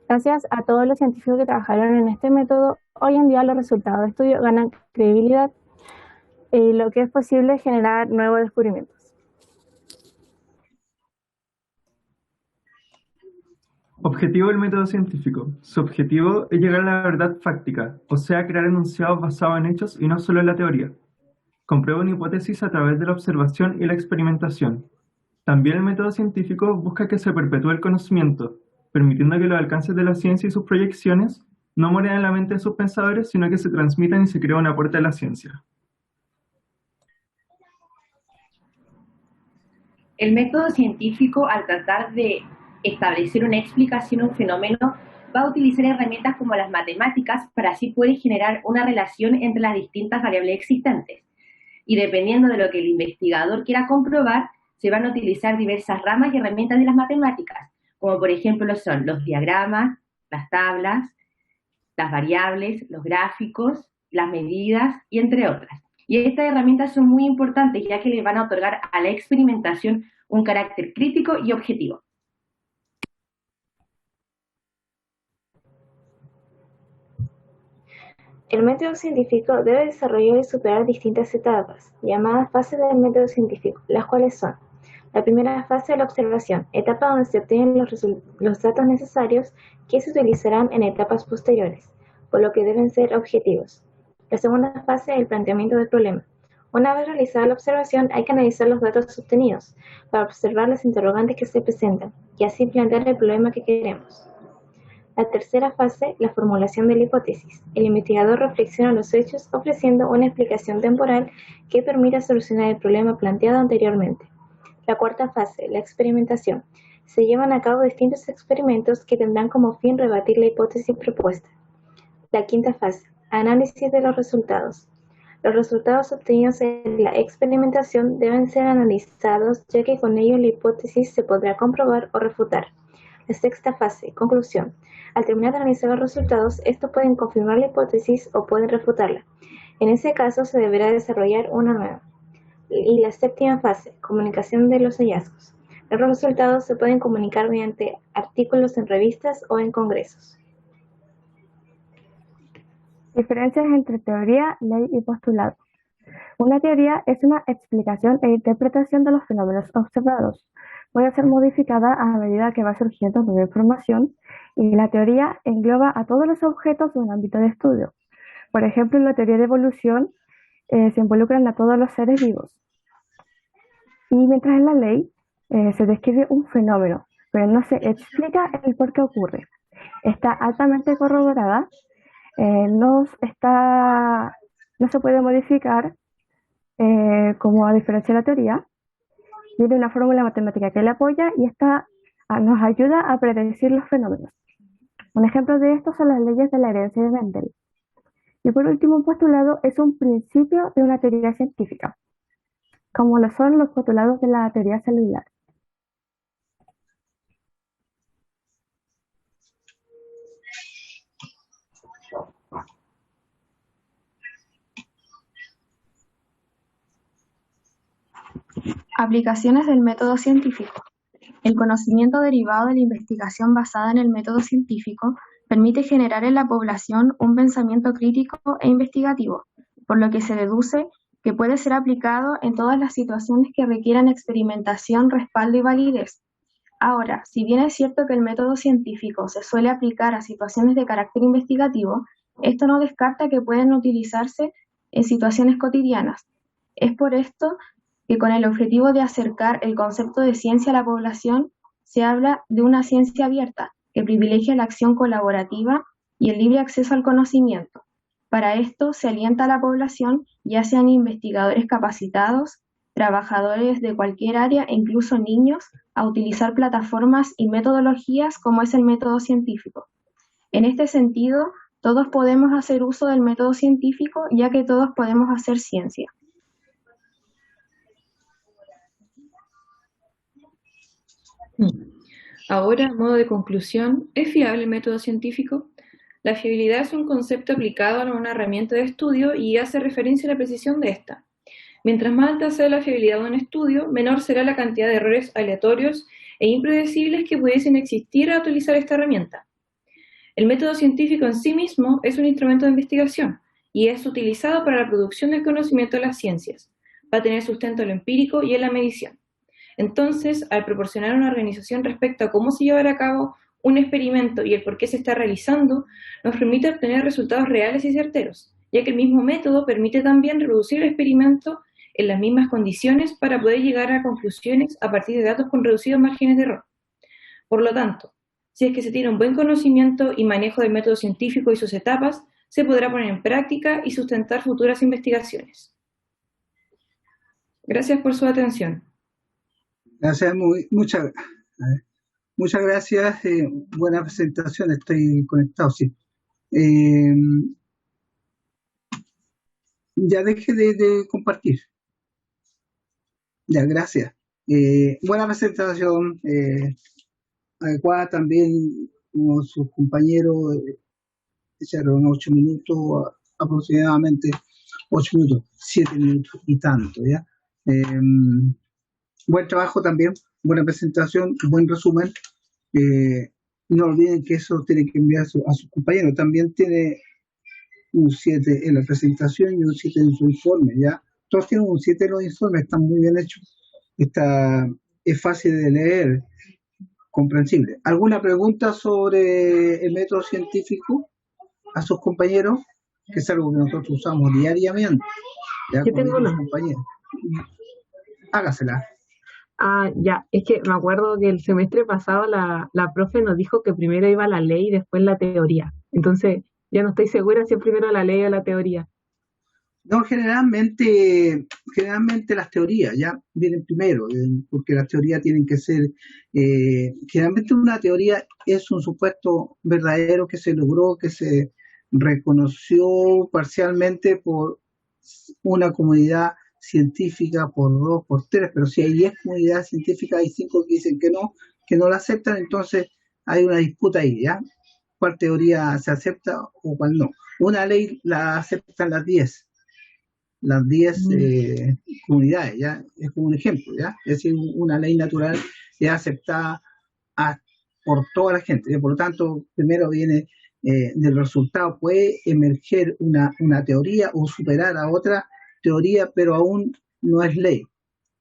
Gracias a todos los científicos que trabajaron en este método, hoy en día los resultados de estudio ganan credibilidad y lo que es posible generar nuevos descubrimientos. Objetivo del método científico. Su objetivo es llegar a la verdad fáctica, o sea, crear enunciados basados en hechos y no solo en la teoría. Comprueba una hipótesis a través de la observación y la experimentación. También el método científico busca que se perpetúe el conocimiento, permitiendo que los alcances de la ciencia y sus proyecciones no mueran en la mente de sus pensadores, sino que se transmitan y se crea una puerta de la ciencia. El método científico, al tratar de establecer una explicación a un fenómeno, va a utilizar herramientas como las matemáticas para así poder generar una relación entre las distintas variables existentes. Y dependiendo de lo que el investigador quiera comprobar, se van a utilizar diversas ramas y herramientas de las matemáticas, como por ejemplo son los diagramas, las tablas, las variables, los gráficos, las medidas y entre otras. Y estas herramientas son muy importantes ya que le van a otorgar a la experimentación un carácter crítico y objetivo. El método científico debe desarrollar y superar distintas etapas, llamadas fases del método científico, las cuales son: la primera fase de la observación, etapa donde se obtienen los datos necesarios que se utilizarán en etapas posteriores, por lo que deben ser objetivos. La segunda fase es el planteamiento del problema. Una vez realizada la observación, hay que analizar los datos obtenidos para observar las interrogantes que se presentan y así plantear el problema que queremos. La tercera fase, la formulación de la hipótesis. El investigador reflexiona los hechos ofreciendo una explicación temporal que permita solucionar el problema planteado anteriormente. La cuarta fase, la experimentación. Se llevan a cabo distintos experimentos que tendrán como fin rebatir la hipótesis propuesta. La quinta fase, análisis de los resultados. Los resultados obtenidos en la experimentación deben ser analizados, ya que con ello la hipótesis se podrá comprobar o refutar. La sexta fase, conclusión. Al terminar de analizar los resultados, estos pueden confirmar la hipótesis o pueden refutarla. En ese caso, se deberá desarrollar una nueva. Y la séptima fase, comunicación de los hallazgos. Los resultados se pueden comunicar mediante artículos en revistas o en congresos. Diferencias entre teoría, ley y postulado. Una teoría es una explicación e interpretación de los fenómenos observados. Puede ser modificada a medida que va surgiendo nueva información, y la teoría engloba a todos los objetos de un ámbito de estudio. Por ejemplo, en la teoría de evolución se involucran a todos los seres vivos. Y mientras en la ley se describe un fenómeno, pero no se explica el por qué ocurre. Está altamente corroborada, no se puede modificar como a diferencia de la teoría. Tiene una fórmula matemática que la apoya y esta nos ayuda a predecir los fenómenos. Un ejemplo de esto son las leyes de la herencia de Mendel. Y por último, un postulado es un principio de una teoría científica, como lo son los postulados de la teoría celular. Aplicaciones del método científico. El conocimiento derivado de la investigación basada en el método científico permite generar en la población un pensamiento crítico e investigativo, por lo que se deduce que puede ser aplicado en todas las situaciones que requieran experimentación, respaldo y validez. Ahora, si bien es cierto que el método científico se suele aplicar a situaciones de carácter investigativo, esto no descarta que pueden utilizarse en situaciones cotidianas. Es por esto que con el objetivo de acercar el concepto de ciencia a la población, se habla de una ciencia abierta, que privilegia la acción colaborativa y el libre acceso al conocimiento. Para esto se alienta a la población, ya sean investigadores capacitados, trabajadores de cualquier área e incluso niños, a utilizar plataformas y metodologías como es el método científico. En este sentido, todos podemos hacer uso del método científico, ya que todos podemos hacer ciencia. Ahora, a modo de conclusión, ¿es fiable el método científico? La fiabilidad es un concepto aplicado a una herramienta de estudio y hace referencia a la precisión de esta. Mientras más alta sea la fiabilidad de un estudio, menor será la cantidad de errores aleatorios e impredecibles que pudiesen existir al utilizar esta herramienta. El método científico en sí mismo es un instrumento de investigación y es utilizado para la producción del conocimiento de las ciencias. Va a tener sustento en lo empírico y en la medición. Entonces, al proporcionar una organización respecto a cómo se llevará a cabo un experimento y el por qué se está realizando, nos permite obtener resultados reales y certeros, ya que el mismo método permite también reproducir el experimento en las mismas condiciones para poder llegar a conclusiones a partir de datos con reducidos márgenes de error. Por lo tanto, si es que se tiene un buen conocimiento y manejo del método científico y sus etapas, se podrá poner en práctica y sustentar futuras investigaciones. Gracias por su atención. Gracias, muchas gracias. Buena presentación, estoy conectado, sí. Ya deje de compartir. Ya, gracias. Buena presentación, adecuada también, como sus compañeros echaron 8 minutos, aproximadamente 8 minutos, 7 minutos y tanto, ¿ya? Buen trabajo también, buena presentación, buen resumen. No olviden que eso tiene que enviar a sus compañeros. También tiene un 7 en la presentación y un 7 en su informe, ¿ya? Todos tienen un 7 en los informes, están muy bien hechos. Es fácil de leer, comprensible. ¿Alguna pregunta sobre el método científico a sus compañeros? Que es algo que nosotros usamos diariamente. ¿Ya? Yo tengo una. Compañeros. Hágasela. Ya, es que me acuerdo que el semestre pasado la profe nos dijo que primero iba la ley y después la teoría. Entonces, ya no estoy segura si es primero la ley o la teoría. No, generalmente las teorías ya vienen primero, porque las teorías tienen que ser, generalmente una teoría es un supuesto verdadero que se logró, que se reconoció parcialmente por una comunidad científica, por 2, por 3, pero si hay 10 comunidades científicas, hay 5 que dicen que no la aceptan, entonces hay una disputa ahí, ¿ya? ¿Cuál teoría se acepta o cuál no? Una ley la aceptan las 10 comunidades, ¿ya? Es como un ejemplo, ¿ya? Es decir, una ley natural es aceptada por toda la gente, ¿ya? Por lo tanto, primero viene del resultado, puede emerger una teoría o superar a otra teoría, pero aún no es ley,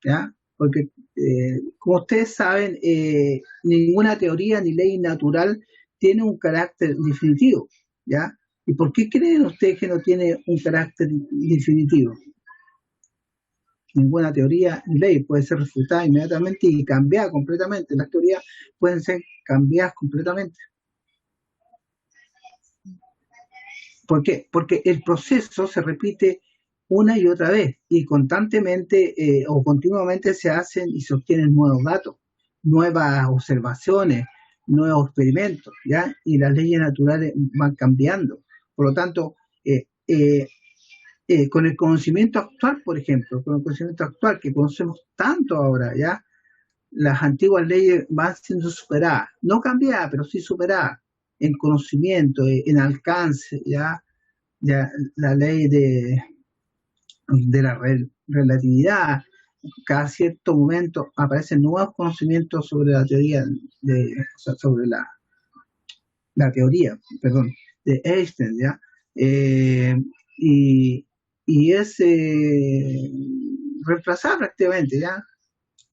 ¿ya? Porque, como ustedes saben, ninguna teoría ni ley natural tiene un carácter definitivo, ¿ya? ¿Y por qué creen ustedes que no tiene un carácter definitivo? Ninguna teoría ni ley puede ser refutada inmediatamente y cambiada completamente. Las teorías pueden ser cambiadas completamente. ¿Por qué? Porque el proceso se repite una y otra vez y constantemente o continuamente se hacen y se obtienen nuevos datos, nuevas observaciones, nuevos experimentos, ¿ya? Y las leyes naturales van cambiando. Por lo tanto, con el conocimiento actual, por ejemplo, con el conocimiento actual que conocemos tanto ahora, ¿ya? Las antiguas leyes van siendo superadas, no cambiadas, pero sí superadas en conocimiento, en alcance, ¿ya? La ley de la relatividad, cada cierto momento aparecen nuevos conocimientos sobre la teoría sobre la teoría, de Einstein, ¿ya? Y es reemplazada prácticamente, ¿ya?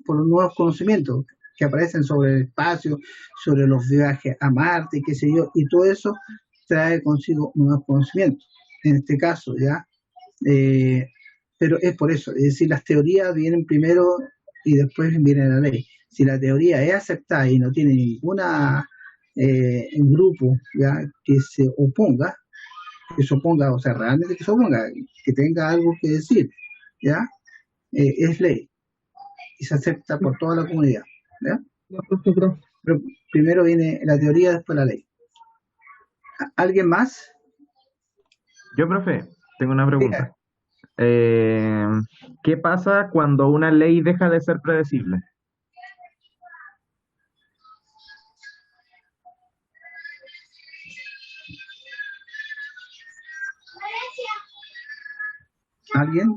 Por los nuevos conocimientos que aparecen sobre el espacio, sobre los viajes a Marte, qué sé yo, y todo eso trae consigo nuevos conocimientos, en este caso, ¿ya? Pero es por eso, es decir, las teorías vienen primero y después viene la ley. Si la teoría es aceptada y no tiene ninguna grupo, ¿ya? que se oponga, o sea, realmente que se oponga, que tenga algo que decir, ¿ya? Es ley y se acepta por toda la comunidad, ¿ya? Pero primero viene la teoría, después la ley. ¿Alguien más? Yo, profe, tengo una pregunta. ¿Qué pasa cuando una ley deja de ser predecible? ¿Alguien?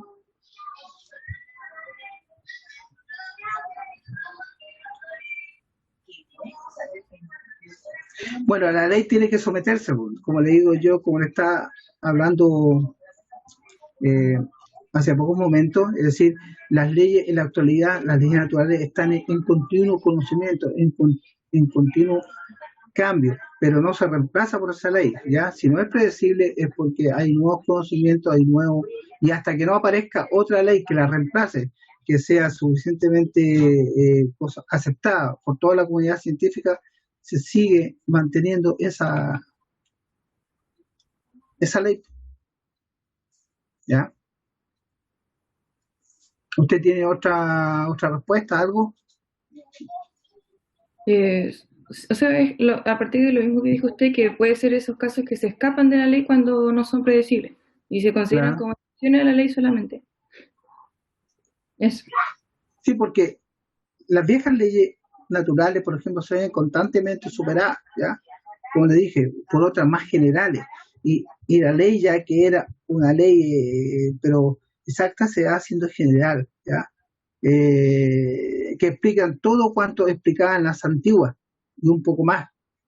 Bueno, la ley tiene que someterse, como le digo yo, como le está hablando hace pocos momentos, es decir, las leyes en la actualidad, las leyes naturales están en continuo conocimiento, en continuo cambio, pero no se reemplaza por esa ley, ¿ya? Si no es predecible es porque hay nuevos conocimientos, hay nuevos, y hasta que no aparezca otra ley que la reemplace, que sea suficientemente aceptada por toda la comunidad científica, se sigue manteniendo esa ley, ¿ya? ¿Usted tiene otra respuesta, algo? O sea, a partir de lo mismo que dijo usted, que puede ser esos casos que se escapan de la ley cuando no son predecibles y se consideran como excepciones de la ley solamente. Eso. Sí, porque las viejas leyes naturales, por ejemplo, se ven constantemente superadas, ¿ya? Como le dije, por otras más generales. Y la ley, ya que era una ley, pero exacta, se va haciendo general, ¿ya? Que explican todo cuanto explicaban las antiguas y un poco más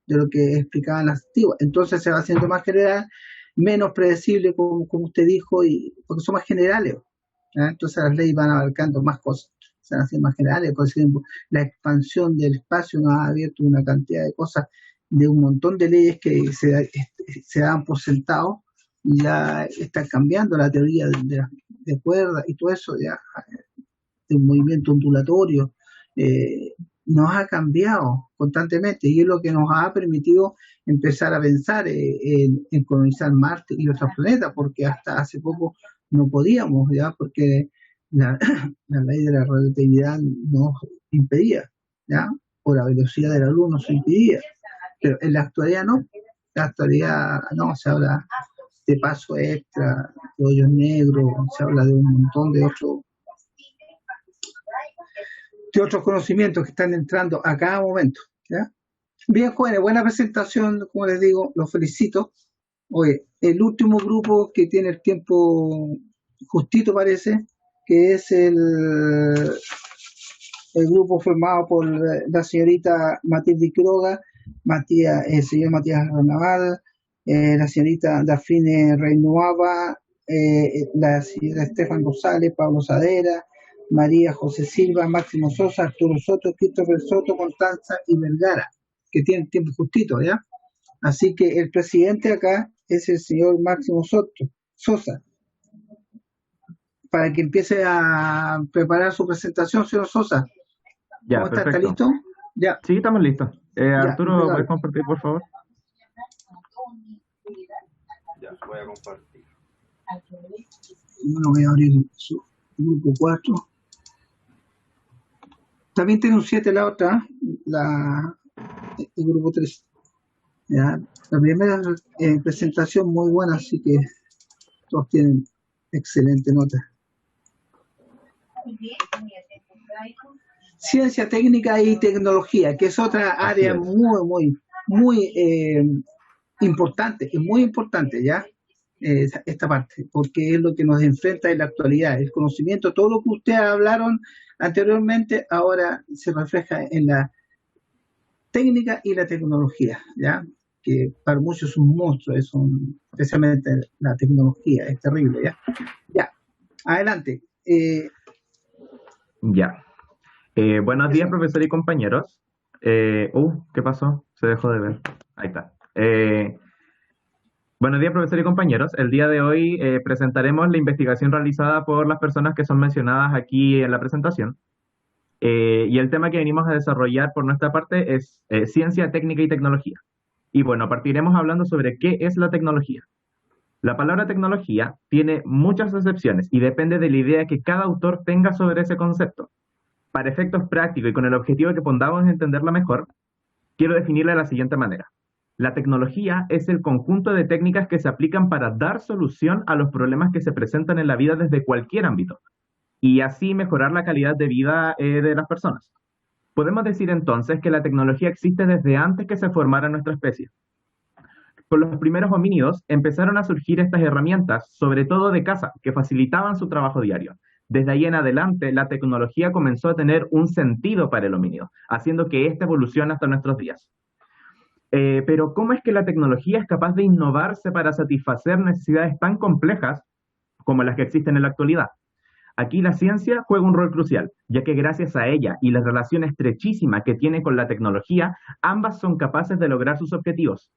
de lo que explicaban las antiguas. Entonces se va haciendo más general, menos predecible, como usted dijo, y porque son más generales, ¿ya? Entonces las leyes van abarcando más cosas, se van haciendo más generales. Por ejemplo, la expansión del espacio nos ha abierto una cantidad de cosas, de un montón de leyes que se dan por sentado, y ya están cambiando la teoría de cuerda y todo eso, ya el movimiento ondulatorio nos ha cambiado constantemente, y es lo que nos ha permitido empezar a pensar en colonizar Marte y otros planetas, porque hasta hace poco no podíamos, ya, porque la ley de la relatividad nos impedía, ya, o la velocidad de la luz nos impedía, pero en la actualidad no. En la actualidad no, se habla de paso extra, de hoyos negros, se habla de un montón de otros conocimientos que están entrando a cada momento, ¿ya? Bien, jóvenes, buena presentación, como les digo, los felicito. Oye, el último grupo que tiene el tiempo justito parece, que es el grupo formado por la señorita Matilde Quiroga, el señor Matías Naval, la señorita Dafine Reinuava, la señora Estefan González, Pablo Sadera, María José Silva, Máximo Sosa, Arturo Soto, Christopher Soto, Constanza y Vergara, que tienen tiempo justito, ¿ya? Así que el presidente acá es el señor Máximo Sosa, para que empiece a preparar su presentación, señor Sosa. Ya, ¿Cómo está? perfecto. ¿Está listo? Ya. Sí, estamos listos. Arturo, ya, ¿puedes compartir, por favor? Ya, voy a compartir. Bueno, voy a abrir su grupo 4. También tiene un 7 la otra, el grupo 3. Ya, la primera presentación muy buena, así que todos tienen excelente nota. Ciencia, técnica y tecnología, que es otra área muy importante, es muy importante, ¿ya? Esta parte, porque es lo que nos enfrenta en la actualidad. El conocimiento, todo lo que ustedes hablaron anteriormente, ahora se refleja en la técnica y la tecnología, ¿ya? Que para muchos es un monstruo, especialmente la tecnología, es terrible, ¿ya? Ya, adelante. Ya. Buenos días, profesor y compañeros. ¿Qué pasó? Se dejó de ver. Ahí está. Buenos días, profesor y compañeros. El día de hoy presentaremos la investigación realizada por las personas que son mencionadas aquí en la presentación. Y el tema que venimos a desarrollar por nuestra parte es ciencia, técnica y tecnología. Y bueno, partiremos hablando sobre qué es la tecnología. La palabra tecnología tiene muchas acepciones y depende de la idea que cada autor tenga sobre ese concepto. Para efectos prácticos y con el objetivo de que podamos entenderla mejor, quiero definirla de la siguiente manera. La tecnología es el conjunto de técnicas que se aplican para dar solución a los problemas que se presentan en la vida desde cualquier ámbito, y así mejorar la calidad de vida de las personas. Podemos decir entonces que la tecnología existe desde antes que se formara nuestra especie. Con los primeros homínidos empezaron a surgir estas herramientas, sobre todo de caza, que facilitaban su trabajo diario. Desde ahí en adelante, la tecnología comenzó a tener un sentido para el homínido, haciendo que éste evolucione hasta nuestros días. Pero ¿cómo es que la tecnología es capaz de innovarse para satisfacer necesidades tan complejas como las que existen en la actualidad? Aquí la ciencia juega un rol crucial, ya que gracias a ella y la relación estrechísima que tiene con la tecnología, ambas son capaces de lograr sus objetivos,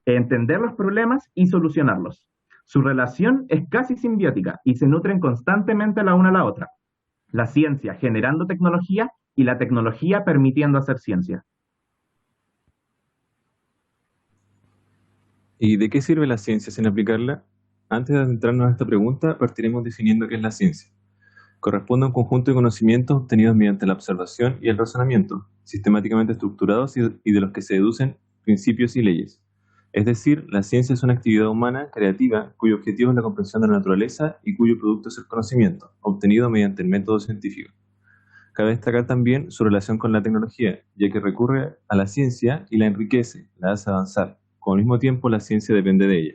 entender los problemas y solucionarlos. Su relación es casi simbiótica y se nutren constantemente la una a la otra. La ciencia generando tecnología y la tecnología permitiendo hacer ciencia. ¿Y de qué sirve la ciencia sin aplicarla? Antes de adentrarnos a esta pregunta, partiremos definiendo qué es la ciencia. Corresponde a un conjunto de conocimientos obtenidos mediante la observación y el razonamiento, sistemáticamente estructurados y de los que se deducen principios y leyes. Es decir, la ciencia es una actividad humana creativa cuyo objetivo es la comprensión de la naturaleza y cuyo producto es el conocimiento, obtenido mediante el método científico. Cabe destacar también su relación con la tecnología, ya que recurre a la ciencia y la enriquece, la hace avanzar. Al mismo tiempo, la ciencia depende de ella.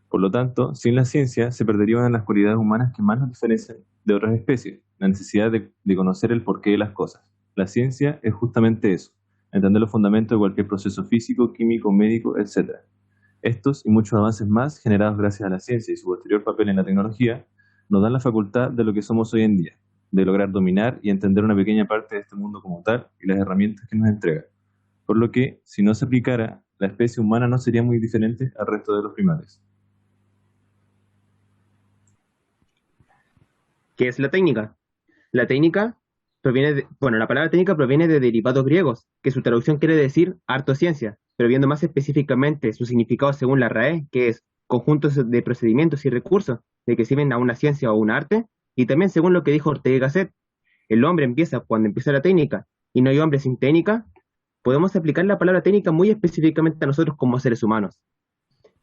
Por lo tanto, sin la ciencia se perderían una de las cualidades humanas que más nos diferencian de otras especies, la necesidad de conocer el porqué de las cosas. La ciencia es justamente eso, entender los fundamentos de cualquier proceso físico, químico, médico, etc. Estos y muchos avances más, generados gracias a la ciencia y su posterior papel en la tecnología, nos dan la facultad de lo que somos hoy en día, de lograr dominar y entender una pequeña parte de este mundo como tal y las herramientas que nos entrega. Por lo que, si no se aplicara, la especie humana no sería muy diferente al resto de los primates. ¿Qué es la técnica? La técnica la palabra técnica proviene de derivados griegos, que su traducción quiere decir arte o ciencia, pero viendo más específicamente su significado según la RAE, que es conjuntos de procedimientos y recursos de que sirven a una ciencia o un arte, y también según lo que dijo Ortega y Gasset, el hombre empieza cuando empieza la técnica, y no hay hombre sin técnica. Podemos aplicar la palabra técnica muy específicamente a nosotros como seres humanos.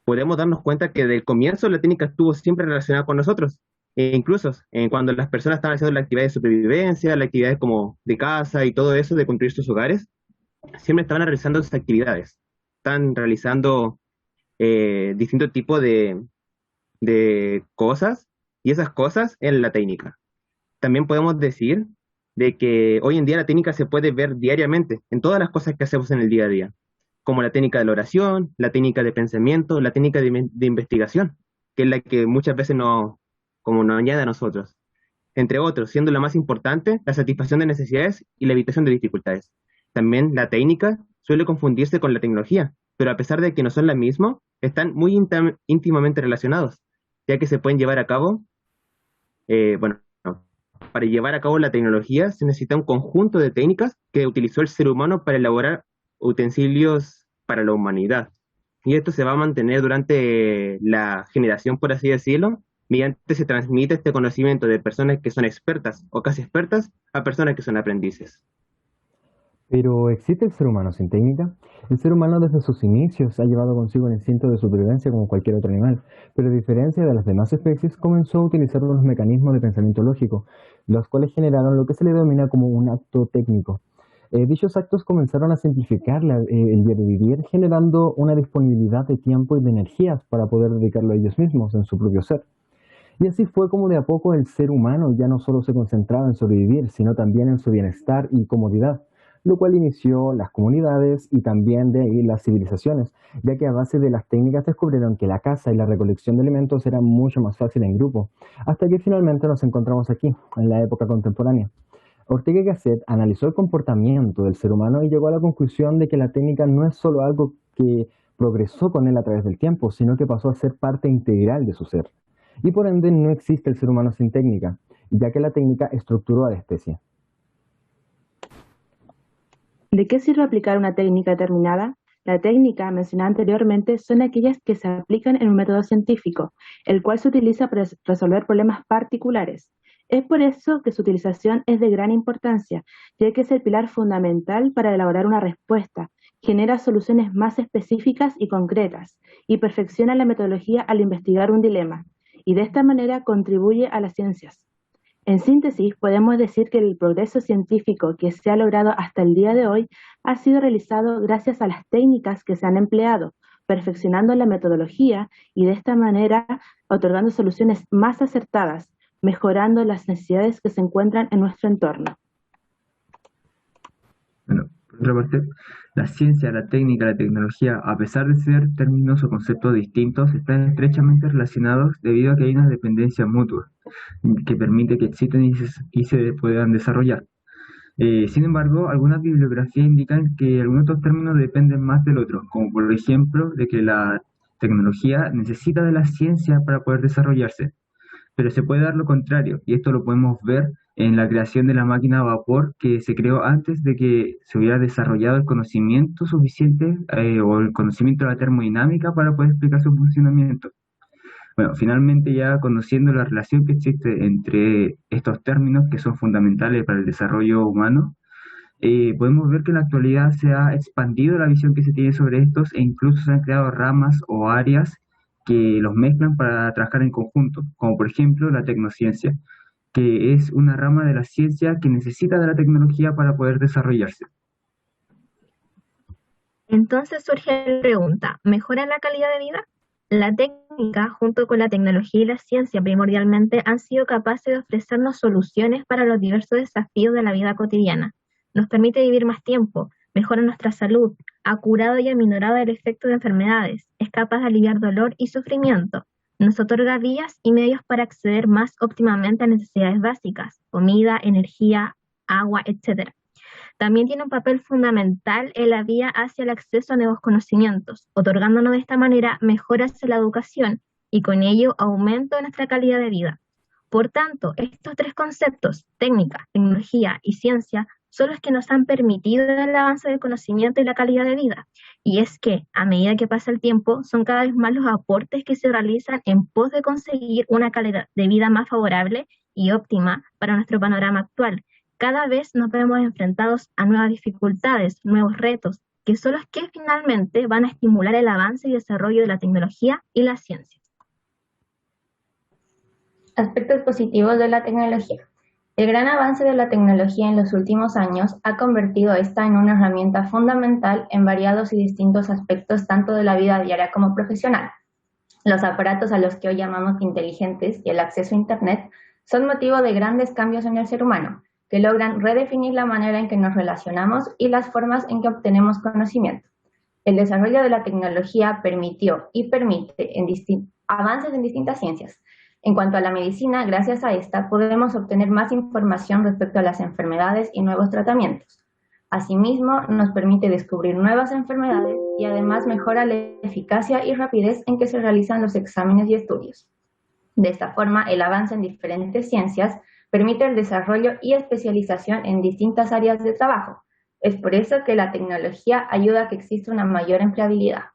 Podemos darnos cuenta que desde el comienzo la técnica estuvo siempre relacionada con nosotros, e incluso cuando las personas estaban haciendo la actividad de supervivencia, las actividades como de casa y todo eso, de construir sus hogares, siempre estaban realizando esas actividades. Están realizando distintos tipos de cosas, y esas cosas en la técnica. También podemos decir de que hoy en día la técnica se puede ver diariamente en todas las cosas que hacemos en el día a día, como la técnica de la oración, la técnica de pensamiento, la técnica de investigación, que es la que muchas veces nos añade a nosotros. Entre otros, siendo la más importante, la satisfacción de necesidades y la evitación de dificultades. También la técnica suele confundirse con la tecnología, pero a pesar de que no son la misma, están muy íntimamente relacionados, ya que se pueden llevar a cabo, para llevar a cabo la tecnología se necesita un conjunto de técnicas que utilizó el ser humano para elaborar utensilios para la humanidad. Y esto se va a mantener durante la generación, por así decirlo, mediante se transmite este conocimiento de personas que son expertas o casi expertas a personas que son aprendices. Pero ¿existe el ser humano sin técnica? El ser humano desde sus inicios ha llevado consigo un instinto de supervivencia como cualquier otro animal, pero a diferencia de las demás especies comenzó a utilizar unos mecanismos de pensamiento lógico, los cuales generaron lo que se le denomina como un acto técnico. Dichos actos comenzaron a simplificar el diario vivir, generando una disponibilidad de tiempo y de energías para poder dedicarlo a ellos mismos en su propio ser. Y así fue como de a poco el ser humano ya no solo se concentraba en sobrevivir, sino también en su bienestar y comodidad, lo cual inició las comunidades y también de ahí las civilizaciones, ya que a base de las técnicas descubrieron que la caza y la recolección de alimentos era mucho más fácil en grupo, hasta que finalmente nos encontramos aquí, en la época contemporánea. Ortega y Gasset analizó el comportamiento del ser humano y llegó a la conclusión de que la técnica no es solo algo que progresó con él a través del tiempo, sino que pasó a ser parte integral de su ser. Y por ende no existe el ser humano sin técnica, ya que la técnica estructuró a la especie. ¿De qué sirve aplicar una técnica determinada? La técnica mencionada anteriormente son aquellas que se aplican en un método científico, el cual se utiliza para resolver problemas particulares. Es por eso que su utilización es de gran importancia, ya que es el pilar fundamental para elaborar una respuesta, genera soluciones más específicas y concretas, y perfecciona la metodología al investigar un dilema, y de esta manera contribuye a las ciencias. En síntesis, podemos decir que el progreso científico que se ha logrado hasta el día de hoy ha sido realizado gracias a las técnicas que se han empleado, perfeccionando la metodología y de esta manera otorgando soluciones más acertadas, mejorando las necesidades que se encuentran en nuestro entorno. Bueno, Por otra parte, la ciencia, la técnica, la tecnología, a pesar de ser términos o conceptos distintos, están estrechamente relacionados debido a que hay una dependencia mutua que permite que existan y se puedan desarrollar. Sin embargo, algunas bibliografías indican que algunos de estos términos dependen más del otro, como por ejemplo de que la tecnología necesita de la ciencia para poder desarrollarse, pero se puede dar lo contrario, y esto lo podemos ver en la creación de la máquina a vapor que se creó antes de que se hubiera desarrollado el conocimiento suficiente o el conocimiento de la termodinámica para poder explicar su funcionamiento. Bueno, finalmente ya conociendo la relación que existe entre estos términos que son fundamentales para el desarrollo humano, podemos ver que en la actualidad se ha expandido la visión que se tiene sobre estos e incluso se han creado ramas o áreas que los mezclan para trabajar en conjunto, como por ejemplo la tecnociencia, que es una rama de la ciencia que necesita de la tecnología para poder desarrollarse. Entonces surge la pregunta, ¿mejora la calidad de vida? La técnica, junto con la tecnología y la ciencia primordialmente, han sido capaces de ofrecernos soluciones para los diversos desafíos de la vida cotidiana. Nos permite vivir más tiempo, mejora nuestra salud, ha curado y aminorado el efecto de enfermedades, es capaz de aliviar dolor y sufrimiento, nos otorga vías y medios para acceder más óptimamente a necesidades básicas, comida, energía, agua, etc. También tiene un papel fundamental en la vía hacia el acceso a nuevos conocimientos, otorgándonos de esta manera mejoras en la educación y con ello aumento de nuestra calidad de vida. Por tanto, estos tres conceptos, técnica, tecnología y ciencia, son los que nos han permitido el avance del conocimiento y la calidad de vida. Y es que, a medida que pasa el tiempo, son cada vez más los aportes que se realizan en pos de conseguir una calidad de vida más favorable y óptima para nuestro panorama actual. Cada vez nos vemos enfrentados a nuevas dificultades, nuevos retos, que son los que finalmente van a estimular el avance y desarrollo de la tecnología y la ciencia. Aspectos positivos de la tecnología. El gran avance de la tecnología en los últimos años ha convertido esta en una herramienta fundamental en variados y distintos aspectos tanto de la vida diaria como profesional. Los aparatos a los que hoy llamamos inteligentes y el acceso a Internet son motivo de grandes cambios en el ser humano, que logran redefinir la manera en que nos relacionamos y las formas en que obtenemos conocimiento. El desarrollo de la tecnología permitió y permite avances en distintas ciencias. En cuanto a la medicina, gracias a esta podemos obtener más información respecto a las enfermedades y nuevos tratamientos. Asimismo, nos permite descubrir nuevas enfermedades y además mejora la eficacia y rapidez en que se realizan los exámenes y estudios. De esta forma, el avance en diferentes ciencias permite el desarrollo y especialización en distintas áreas de trabajo. Es por eso que la tecnología ayuda a que exista una mayor empleabilidad.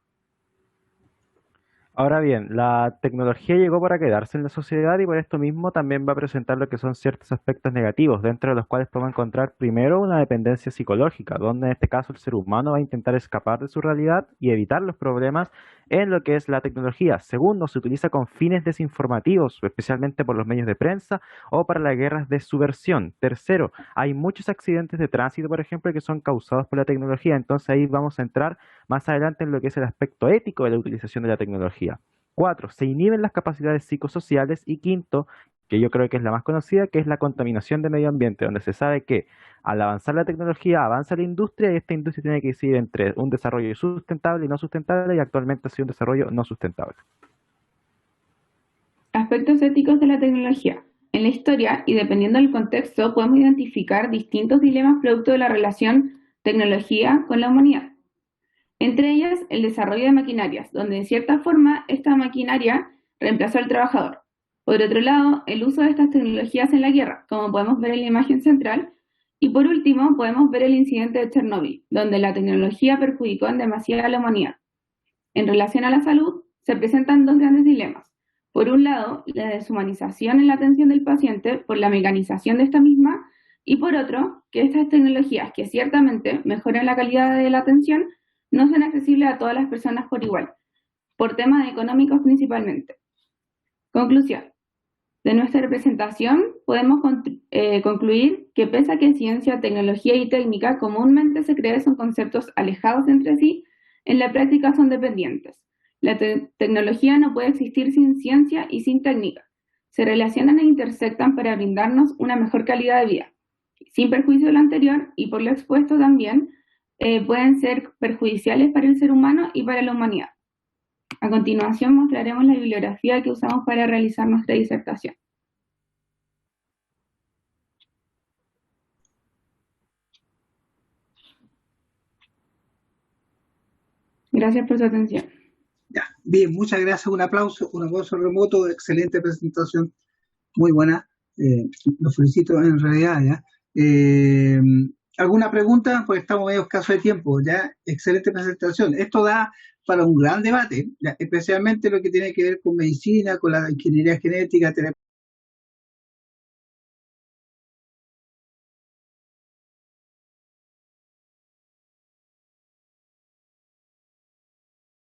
Ahora bien, la tecnología llegó para quedarse en la sociedad y por esto mismo también va a presentar lo que son ciertos aspectos negativos, dentro de los cuales podemos encontrar primero una dependencia psicológica, donde en este caso el ser humano va a intentar escapar de su realidad y evitar los problemas en lo que es la tecnología. Segundo, se utiliza con fines desinformativos, especialmente por los medios de prensa o para las guerras de subversión. Tercero, hay muchos accidentes de tránsito, por ejemplo, que son causados por la tecnología, entonces ahí vamos a entrar más adelante en lo que es el aspecto ético de la utilización de la tecnología. 4. Se inhiben las capacidades psicosociales. Y quinto, que yo creo que es la más conocida, que es la contaminación de medio ambiente, donde se sabe que al avanzar la tecnología avanza la industria y esta industria tiene que decidir entre un desarrollo sustentable y no sustentable y actualmente ha sido un desarrollo no sustentable. Aspectos éticos de la tecnología. En la historia, y dependiendo del contexto, podemos identificar distintos dilemas producto de la relación tecnología con la humanidad. Entre ellas, el desarrollo de maquinarias, donde de cierta forma esta maquinaria reemplazó al trabajador. Por otro lado, el uso de estas tecnologías en la guerra, como podemos ver en la imagen central. Y por último, podemos ver el incidente de Chernobyl, donde la tecnología perjudicó en demasía a la humanidad. En relación a la salud, se presentan dos grandes dilemas. Por un lado, la deshumanización en la atención del paciente por la mecanización de esta misma, y por otro, que estas tecnologías, que ciertamente mejoran la calidad de la atención, no son accesibles a todas las personas por igual, por temas económicos principalmente. Conclusión. De nuestra representación podemos concluir que pese a que ciencia, tecnología y técnica comúnmente se cree son conceptos alejados entre sí, en la práctica son dependientes. La tecnología no puede existir sin ciencia y sin técnica. Se relacionan e intersectan para brindarnos una mejor calidad de vida. Sin perjuicio de lo anterior y por lo expuesto también, pueden ser perjudiciales para el ser humano y para la humanidad. A continuación mostraremos la bibliografía que usamos para realizar nuestra disertación. Gracias por su atención. Ya, bien, muchas gracias, un aplauso remoto, excelente presentación, muy buena, los felicito en realidad, ¿ya? ¿Alguna pregunta? Pues estamos medio escaso de tiempo, ¿ya? Excelente presentación. Esto da para un gran debate, ¿ya? Especialmente lo que tiene que ver con medicina, con la ingeniería genética,